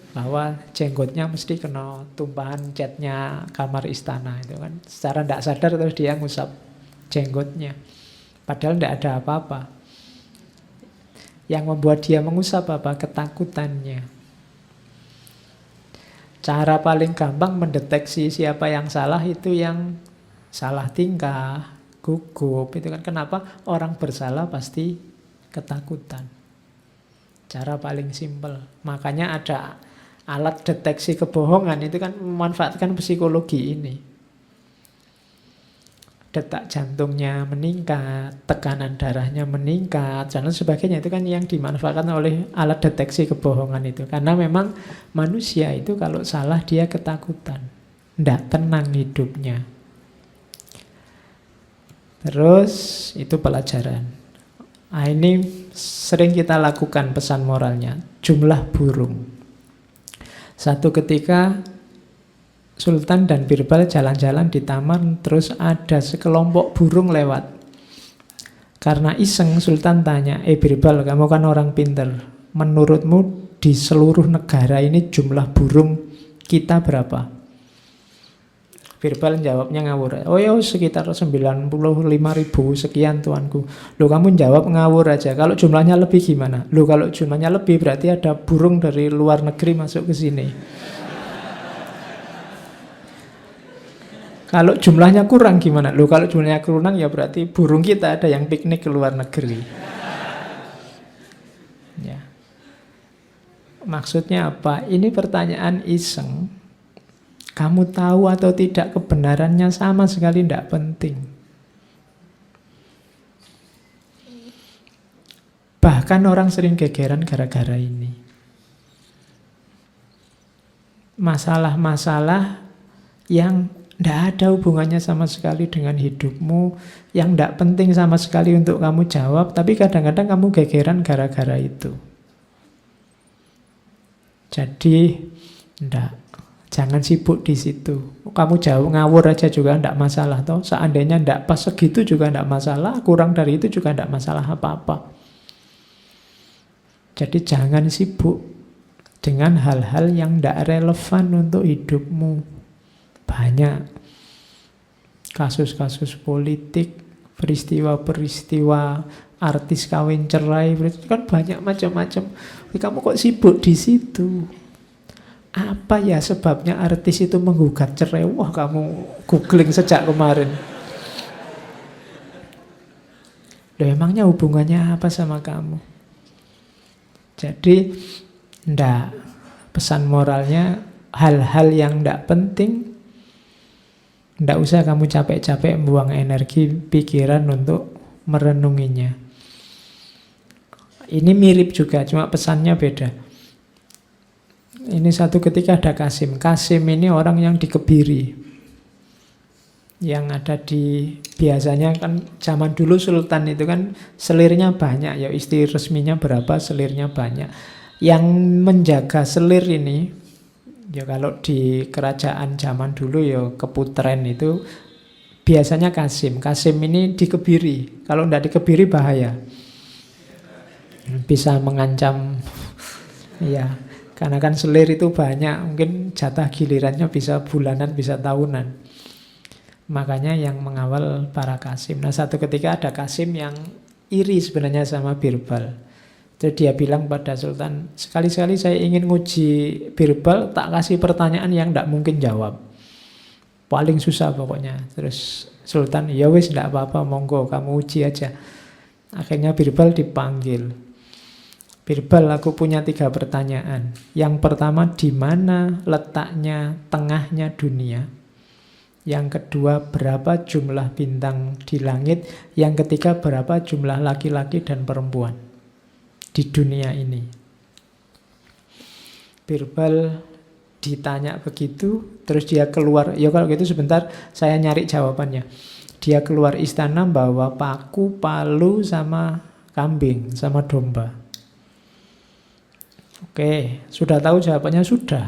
Bahwa jenggotnya mesti kena tumpahan catnya kamar istana itu kan. Secara tidak sadar terus dia ngusap jenggotnya. Padahal tidak ada apa-apa. Yang membuat dia mengusap apa? Ketakutannya. Cara paling gampang mendeteksi siapa yang salah itu yang salah tingkah, gugup. Itu kan kenapa orang bersalah pasti ketakutan. Cara paling simpel. Makanya ada alat deteksi kebohongan, itu kan memanfaatkan psikologi ini. Detak jantungnya meningkat, tekanan darahnya meningkat, dan sebagainya. Itu kan yang dimanfaatkan oleh alat deteksi kebohongan itu. Karena memang manusia itu kalau salah dia ketakutan, tidak tenang hidupnya. Terus itu pelajaran. Nah, ini sering kita lakukan pesan moralnya. Jumlah burung. Satu ketika Sultan dan Birbal jalan-jalan di taman, terus ada sekelompok burung lewat. Karena iseng Sultan tanya, Birbal, kamu kan orang pinter, menurutmu di seluruh negara ini jumlah burung kita berapa? Birbal jawabnya ngawur. Oh ya sekitar 95.000 sekian tuanku. Loh kamu jawab ngawur aja. Kalau jumlahnya lebih gimana? Loh kalau jumlahnya lebih berarti ada burung dari luar negeri masuk ke sini. Kalau jumlahnya kurang gimana? Loh kalau jumlahnya kurang ya berarti burung kita ada yang piknik ke luar negeri. Ya. Maksudnya apa? Ini pertanyaan iseng. Kamu tahu atau tidak kebenarannya sama sekali tidak penting. Bahkan orang sering gegeran gara-gara ini. Masalah-masalah yang tidak ada hubungannya sama sekali dengan hidupmu, yang tidak penting sama sekali untuk kamu jawab, tapi kadang-kadang kamu gegeran gara-gara itu. Jadi, jangan sibuk di situ. Kamu jauh ngawur aja juga tidak masalah. Toh seandainya tidak pas segitu juga tidak masalah. Kurang dari itu juga tidak masalah apa-apa. Jadi jangan sibuk dengan hal-hal yang tidak relevan untuk hidupmu. Banyak kasus-kasus politik, peristiwa-peristiwa artis kawin cerai, itu kan banyak macam-macam. Kamu kok sibuk di situ? Apa ya sebabnya artis itu menggugat cerai? Wah, kamu googling sejak kemarin. Loh, emangnya hubungannya apa sama kamu? Jadi, pesan moralnya, hal-hal yang ndak penting, ndak usah kamu capek-capek buang energi pikiran untuk merenunginya. Ini mirip juga, cuma pesannya beda. Ini satu ketika ada Kasim. Kasim ini orang yang dikebiri. Yang ada di, biasanya kan zaman dulu sultan itu kan selirnya banyak. Ya istri resminya berapa, selirnya banyak. Yang menjaga selir ini, ya kalau di kerajaan zaman dulu ya keputren itu biasanya Kasim. Kasim ini dikebiri. Kalau tidak dikebiri bahaya. Bisa mengancam, ya. Karena kan selir itu banyak, mungkin jatah gilirannya bisa bulanan, bisa tahunan. Makanya yang mengawal para Kasim. Nah satu ketika ada Kasim yang iri sebenarnya sama Birbal. Terus dia bilang pada Sultan, sekali-sekali saya ingin nguji Birbal, tak kasih pertanyaan yang tidak mungkin jawab. Paling susah pokoknya. Terus Sultan, ya wis tidak apa-apa, monggo kamu uji aja. Akhirnya Birbal dipanggil. Birbal, aku punya 3 pertanyaan. Yang pertama, di mana letaknya tengahnya dunia? Yang kedua, berapa jumlah bintang di langit? Yang ketiga, berapa jumlah laki-laki dan perempuan di dunia ini? Birbal ditanya begitu, terus dia keluar. Ya kalau gitu sebentar, saya nyari jawabannya. Dia keluar istana bawa paku, palu, sama kambing, sama domba. Oke, sudah tahu jawabannya? Sudah.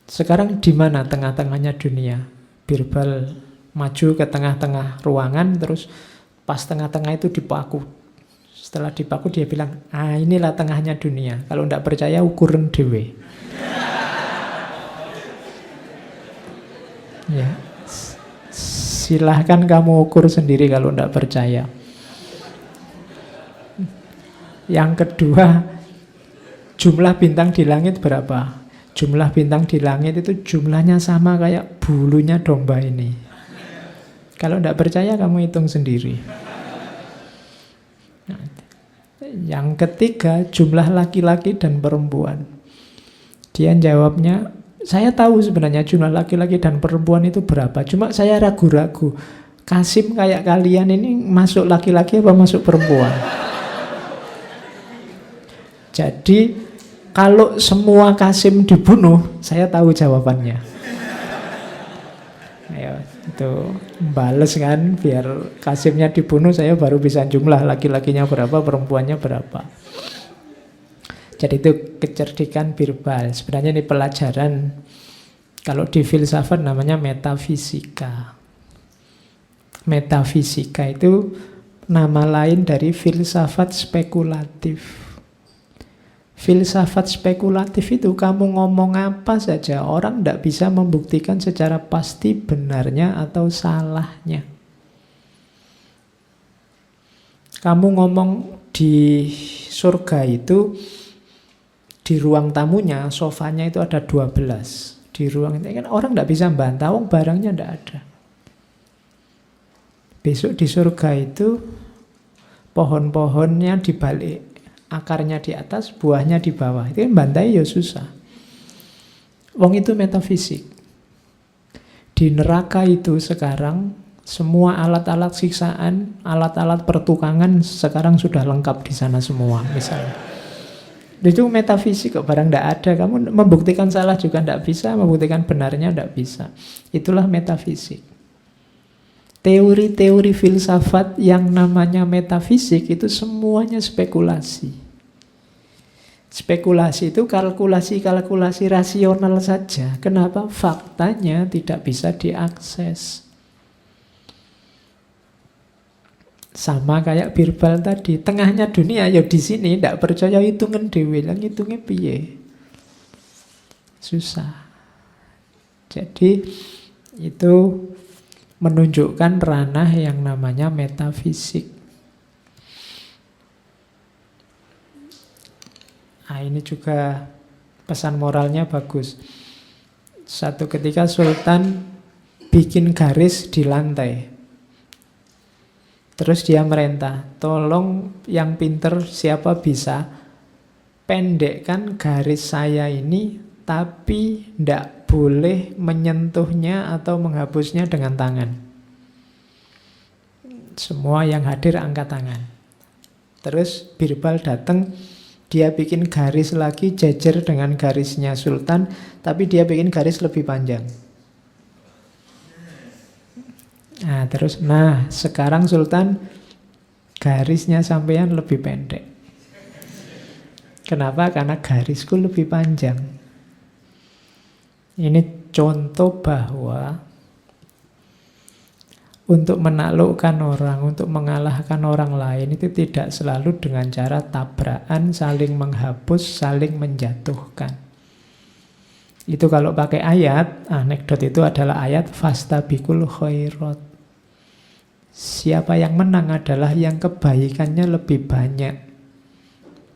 Sekarang di mana tengah-tengahnya dunia? Birbal maju ke tengah-tengah ruangan, terus pas tengah-tengah itu dipaku. Setelah dipaku dia bilang, inilah tengahnya dunia. Kalau tidak percaya ukuran dewe. Ya, silahkan kamu ukur sendiri kalau tidak percaya. Yang kedua, jumlah bintang di langit berapa? Jumlah bintang di langit itu jumlahnya sama kayak bulunya domba ini. Kalau tidak percaya kamu hitung sendiri. Nah, yang ketiga, jumlah laki-laki dan perempuan. Dia jawabnya, saya tahu sebenarnya jumlah laki-laki dan perempuan itu berapa. Cuma saya ragu-ragu. Kasim kayak kalian ini masuk laki-laki apa masuk perempuan? Jadi kalau semua Kasim dibunuh, saya tahu jawabannya. Ayo, itu bales kan, biar Kasimnya dibunuh, saya baru bisa jumlah laki-lakinya berapa, perempuannya berapa. Jadi itu kecerdikan Birbal. Sebenarnya ini pelajaran, kalau di filsafat namanya metafisika. Metafisika itu nama lain dari filsafat spekulatif. Filsafat spekulatif itu kamu ngomong apa saja, orang tidak bisa membuktikan secara pasti benarnya atau salahnya. Kamu ngomong di surga itu, di ruang tamunya, sofanya itu ada 12. Di ruang itu kan orang tidak bisa bantah, barangnya tidak ada. Besok di surga itu, pohon-pohonnya dibalik, akarnya di atas, buahnya di bawah. Itu kan bantai ya susah. Wong itu metafisik. Di neraka itu sekarang semua alat-alat siksaan, alat-alat pertukangan sekarang sudah lengkap di sana semua misalnya. Itu metafisik kok, barang tidak ada. Kamu membuktikan salah juga tidak bisa, membuktikan benarnya tidak bisa. Itulah metafisik. Teori-teori filsafat yang namanya metafisik itu semuanya spekulasi. Spekulasi itu kalkulasi-kalkulasi rasional saja. Kenapa? Faktanya tidak bisa diakses. Sama kayak Birbal tadi, tengahnya dunia ya di sini, tidak percaya hitungan dewe, lang hitungnya piye. Susah. Jadi itu menunjukkan ranah yang namanya metafisik. Nah, ini juga pesan moralnya bagus. Satu ketika Sultan bikin garis di lantai. Terus dia merintah, tolong yang pinter siapa bisa pendekkan garis saya ini, tapi tidak boleh menyentuhnya atau menghapusnya dengan tangan. Semua yang hadir angkat tangan. Terus Birbal datang, dia bikin garis lagi jejer dengan garisnya Sultan, tapi dia bikin garis lebih panjang. Nah, sekarang Sultan garisnya sampean lebih pendek. Kenapa? Karena garisku lebih panjang. Ini contoh bahwa untuk menaklukkan orang, untuk mengalahkan orang lain itu tidak selalu dengan cara tabrakan, saling menghapus, saling menjatuhkan. Itu kalau pakai ayat, anekdot itu adalah ayat fastabiqul khairat. Siapa yang menang adalah yang kebaikannya lebih banyak,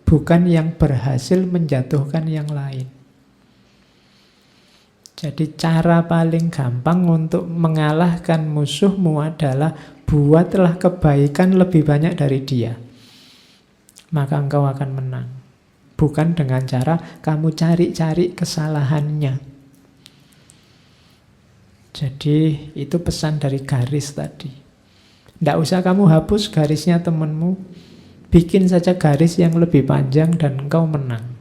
bukan yang berhasil menjatuhkan yang lain. Jadi cara paling gampang untuk mengalahkan musuhmu adalah buatlah kebaikan lebih banyak dari dia. Maka engkau akan menang. Bukan dengan cara kamu cari-cari kesalahannya. Jadi itu pesan dari garis tadi. Tidak usah kamu hapus garisnya temanmu, bikin saja garis yang lebih panjang dan engkau menang.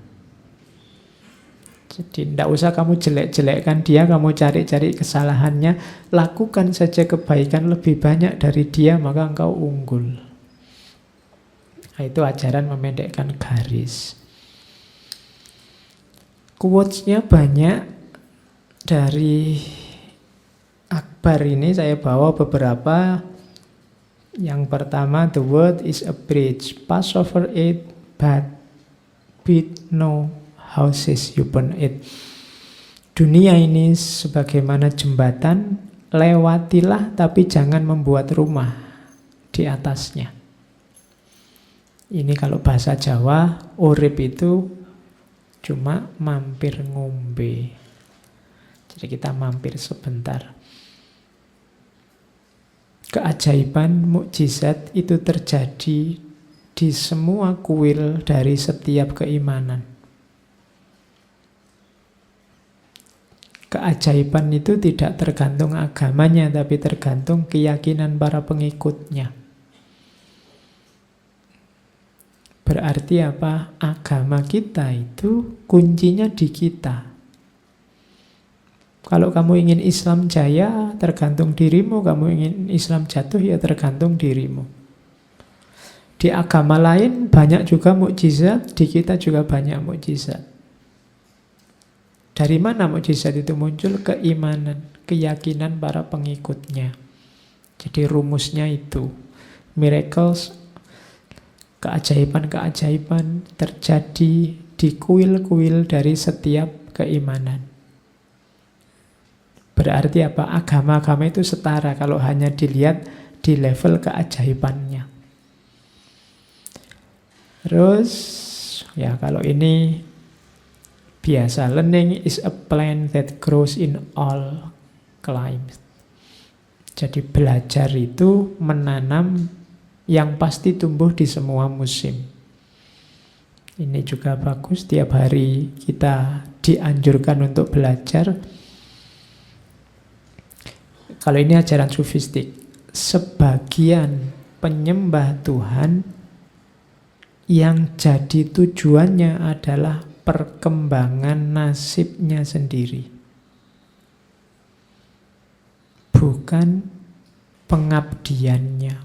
Jadi tidak usah kamu jelek-jelekkan dia, kamu cari-cari kesalahannya, lakukan saja kebaikan lebih banyak dari dia, maka engkau unggul. Nah, itu ajaran memendekkan garis. Quotes-nya banyak. Dari Akbar ini saya bawa beberapa. Yang pertama, the world is a bridge, pass over it, but build no houses upon it. Dunia ini sebagaimana jembatan, lewatilah tapi jangan membuat rumah di atasnya. Ini kalau bahasa Jawa, urip itu cuma mampir ngombe. Jadi kita mampir sebentar. Keajaiban, mukjizat itu terjadi di semua kuil dari setiap keimanan. Keajaiban itu tidak tergantung agamanya, tapi tergantung keyakinan para pengikutnya. Berarti apa? Agama kita itu kuncinya di kita. Kalau kamu ingin Islam jaya, tergantung dirimu. Kamu ingin Islam jatuh, ya tergantung dirimu. Di agama lain banyak juga mukjizat, di kita juga banyak mukjizat. Dari mana mukjizat itu muncul? Keimanan, keyakinan para pengikutnya. Jadi rumusnya itu. Miracles, keajaiban-keajaiban terjadi di kuil-kuil dari setiap keimanan. Berarti apa? Agama-agama itu setara kalau hanya dilihat di level keajaibannya. Terus, ya kalau ini biasa, learning is a plant that grows in all climes. Jadi belajar itu menanam yang pasti tumbuh di semua musim. Ini juga bagus, tiap hari kita dianjurkan untuk belajar. Kalau ini ajaran sufistik, sebagian penyembah Tuhan yang jadi tujuannya adalah perkembangan nasibnya sendiri, bukan pengabdiannya,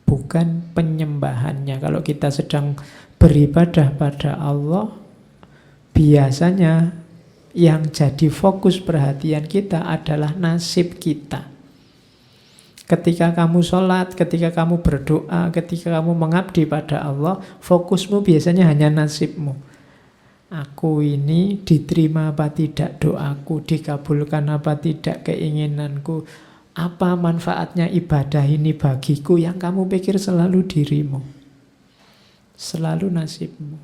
bukan penyembahannya. Kalau kita sedang beribadah pada Allah, biasanya yang jadi fokus perhatian kita adalah nasib kita. Ketika kamu sholat, ketika kamu berdoa, ketika kamu mengabdi pada Allah, fokusmu biasanya hanya nasibmu. Aku ini diterima apa tidak doaku, dikabulkan apa tidak keinginanku, apa manfaatnya ibadah ini bagiku, yang kamu pikir selalu dirimu, selalu nasibmu.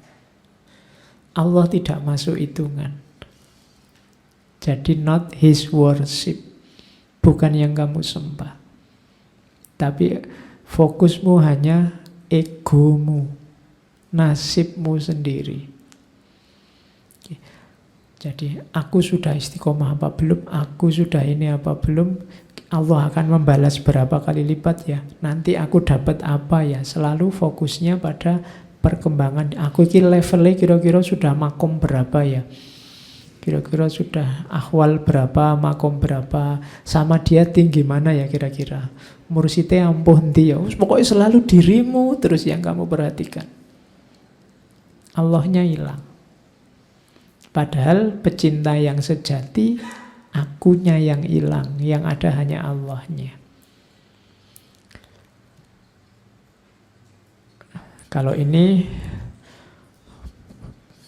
Allah tidak masuk hitungan. Jadi not his worship, bukan yang kamu sembah. Tapi fokusmu hanya egomu, nasibmu sendiri. Jadi aku sudah istiqomah apa belum, aku sudah ini apa belum, Allah akan membalas berapa kali lipat ya, nanti aku dapat apa ya. Selalu fokusnya pada perkembangan. Aku ini levelnya kira-kira sudah makom berapa ya, kira-kira sudah ahwal berapa, makom berapa, sama dia tinggi mana ya kira-kira, mursyidnya ampun dia. Pokoknya selalu dirimu terus yang kamu perhatikan. Allahnya hilang. Padahal pecinta yang sejati, akunya yang hilang, yang ada hanya Allahnya. Kalau ini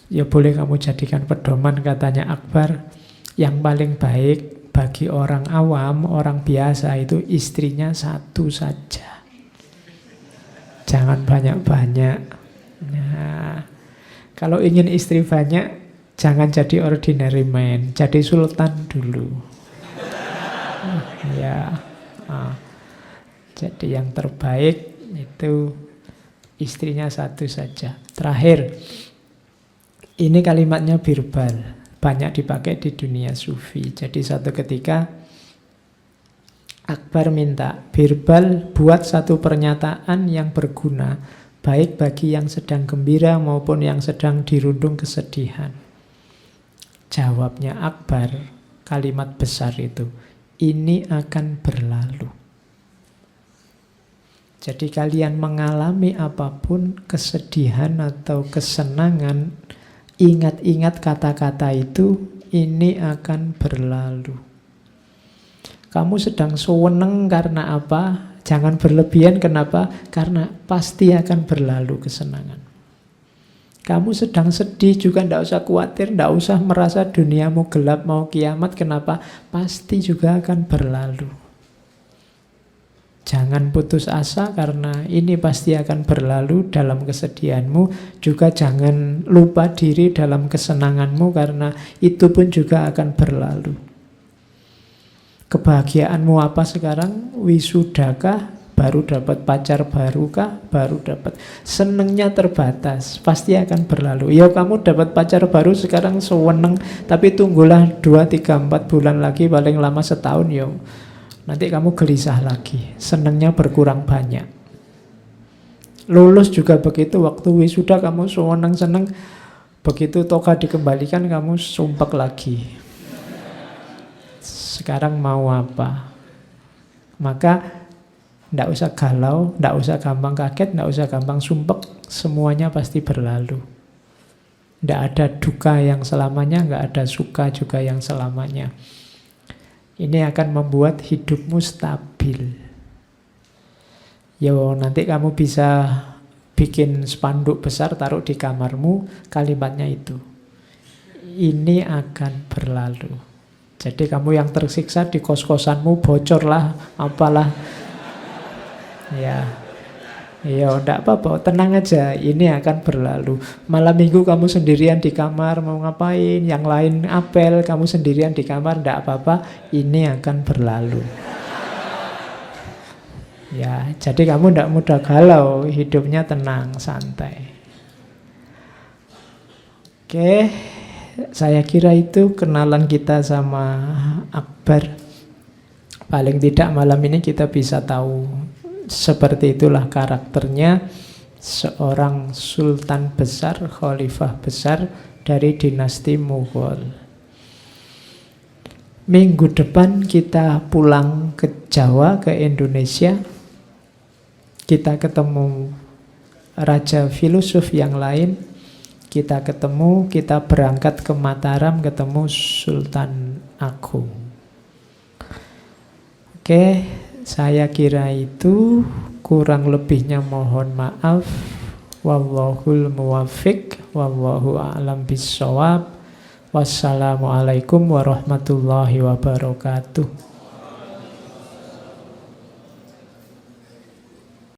ya boleh kamu jadikan pedoman, katanya Akbar. Yang paling baik bagi orang awam, orang biasa itu istrinya satu saja. Jangan banyak-banyak. Nah, kalau ingin istri banyak, jangan jadi ordinary man, jadi sultan dulu. Ya, jadi yang terbaik itu istrinya satu saja. Terakhir, ini kalimatnya Birbal, banyak dipakai di dunia sufi. Jadi satu ketika Akbar minta, Birbal buat satu pernyataan yang berguna, baik bagi yang sedang gembira maupun yang sedang dirundung kesedihan. Jawabnya Akbar, kalimat besar itu, ini akan berlalu. Jadi kalian mengalami apapun, kesedihan atau kesenangan, ingat-ingat kata-kata itu, ini akan berlalu. Kamu sedang seneng karena apa? Jangan berlebihan, kenapa? Karena pasti akan berlalu kesenangan. Kamu sedang sedih juga tidak usah khawatir, tidak usah merasa duniamu gelap mau kiamat, kenapa? Pasti juga akan berlalu. Jangan putus asa karena ini pasti akan berlalu dalam kesedihanmu. Juga jangan lupa diri dalam kesenanganmu karena itu pun juga akan berlalu. Kebahagiaanmu apa sekarang? Wisudakah? Baru dapat pacar baru kah? Baru dapat. Senengnya terbatas, pasti akan berlalu. Ya kamu dapat pacar baru sekarang seneng, tapi tunggulah 2, 3, 4 bulan lagi, paling lama setahun ya. Nanti kamu gelisah lagi, senengnya berkurang banyak. Lulus juga begitu, waktu wisuda kamu seneng-seneng, begitu toka dikembalikan kamu sumpek lagi. Sekarang mau apa? Maka tidak usah galau, tidak usah gampang kaget, tidak usah gampang sumpek, semuanya pasti berlalu. Tidak ada duka yang selamanya, tidak ada suka juga yang selamanya. Ini akan membuat hidupmu stabil. Yo, nanti kamu bisa bikin spanduk besar, taruh di kamarmu, kalimatnya itu. ini akan berlalu. Jadi kamu yang tersiksa di kos-kosanmu bocor lah, apalah. Ya, ya enggak apa-apa, tenang aja, ini akan berlalu. Malam minggu kamu sendirian di kamar, mau ngapain, yang lain apel, kamu sendirian di kamar, enggak apa-apa, ini akan berlalu. Ya, jadi kamu enggak mudah galau, hidupnya tenang, santai. Oke, saya kira itu kenalan kita sama Akbar. Paling tidak malam ini kita bisa tahu seperti itulah karakternya seorang sultan besar, khalifah besar dari dinasti Mughal. Minggu depan kita pulang ke Jawa, ke Indonesia. Kita ketemu raja filosof yang lain. Kita berangkat ke Mataram, ketemu Sultan Agung. Oke, saya kira itu, kurang lebihnya mohon maaf. Wallahul muwaffiq, wallahu a'lam bissawab. Wassalamualaikum warahmatullahi wabarakatuh.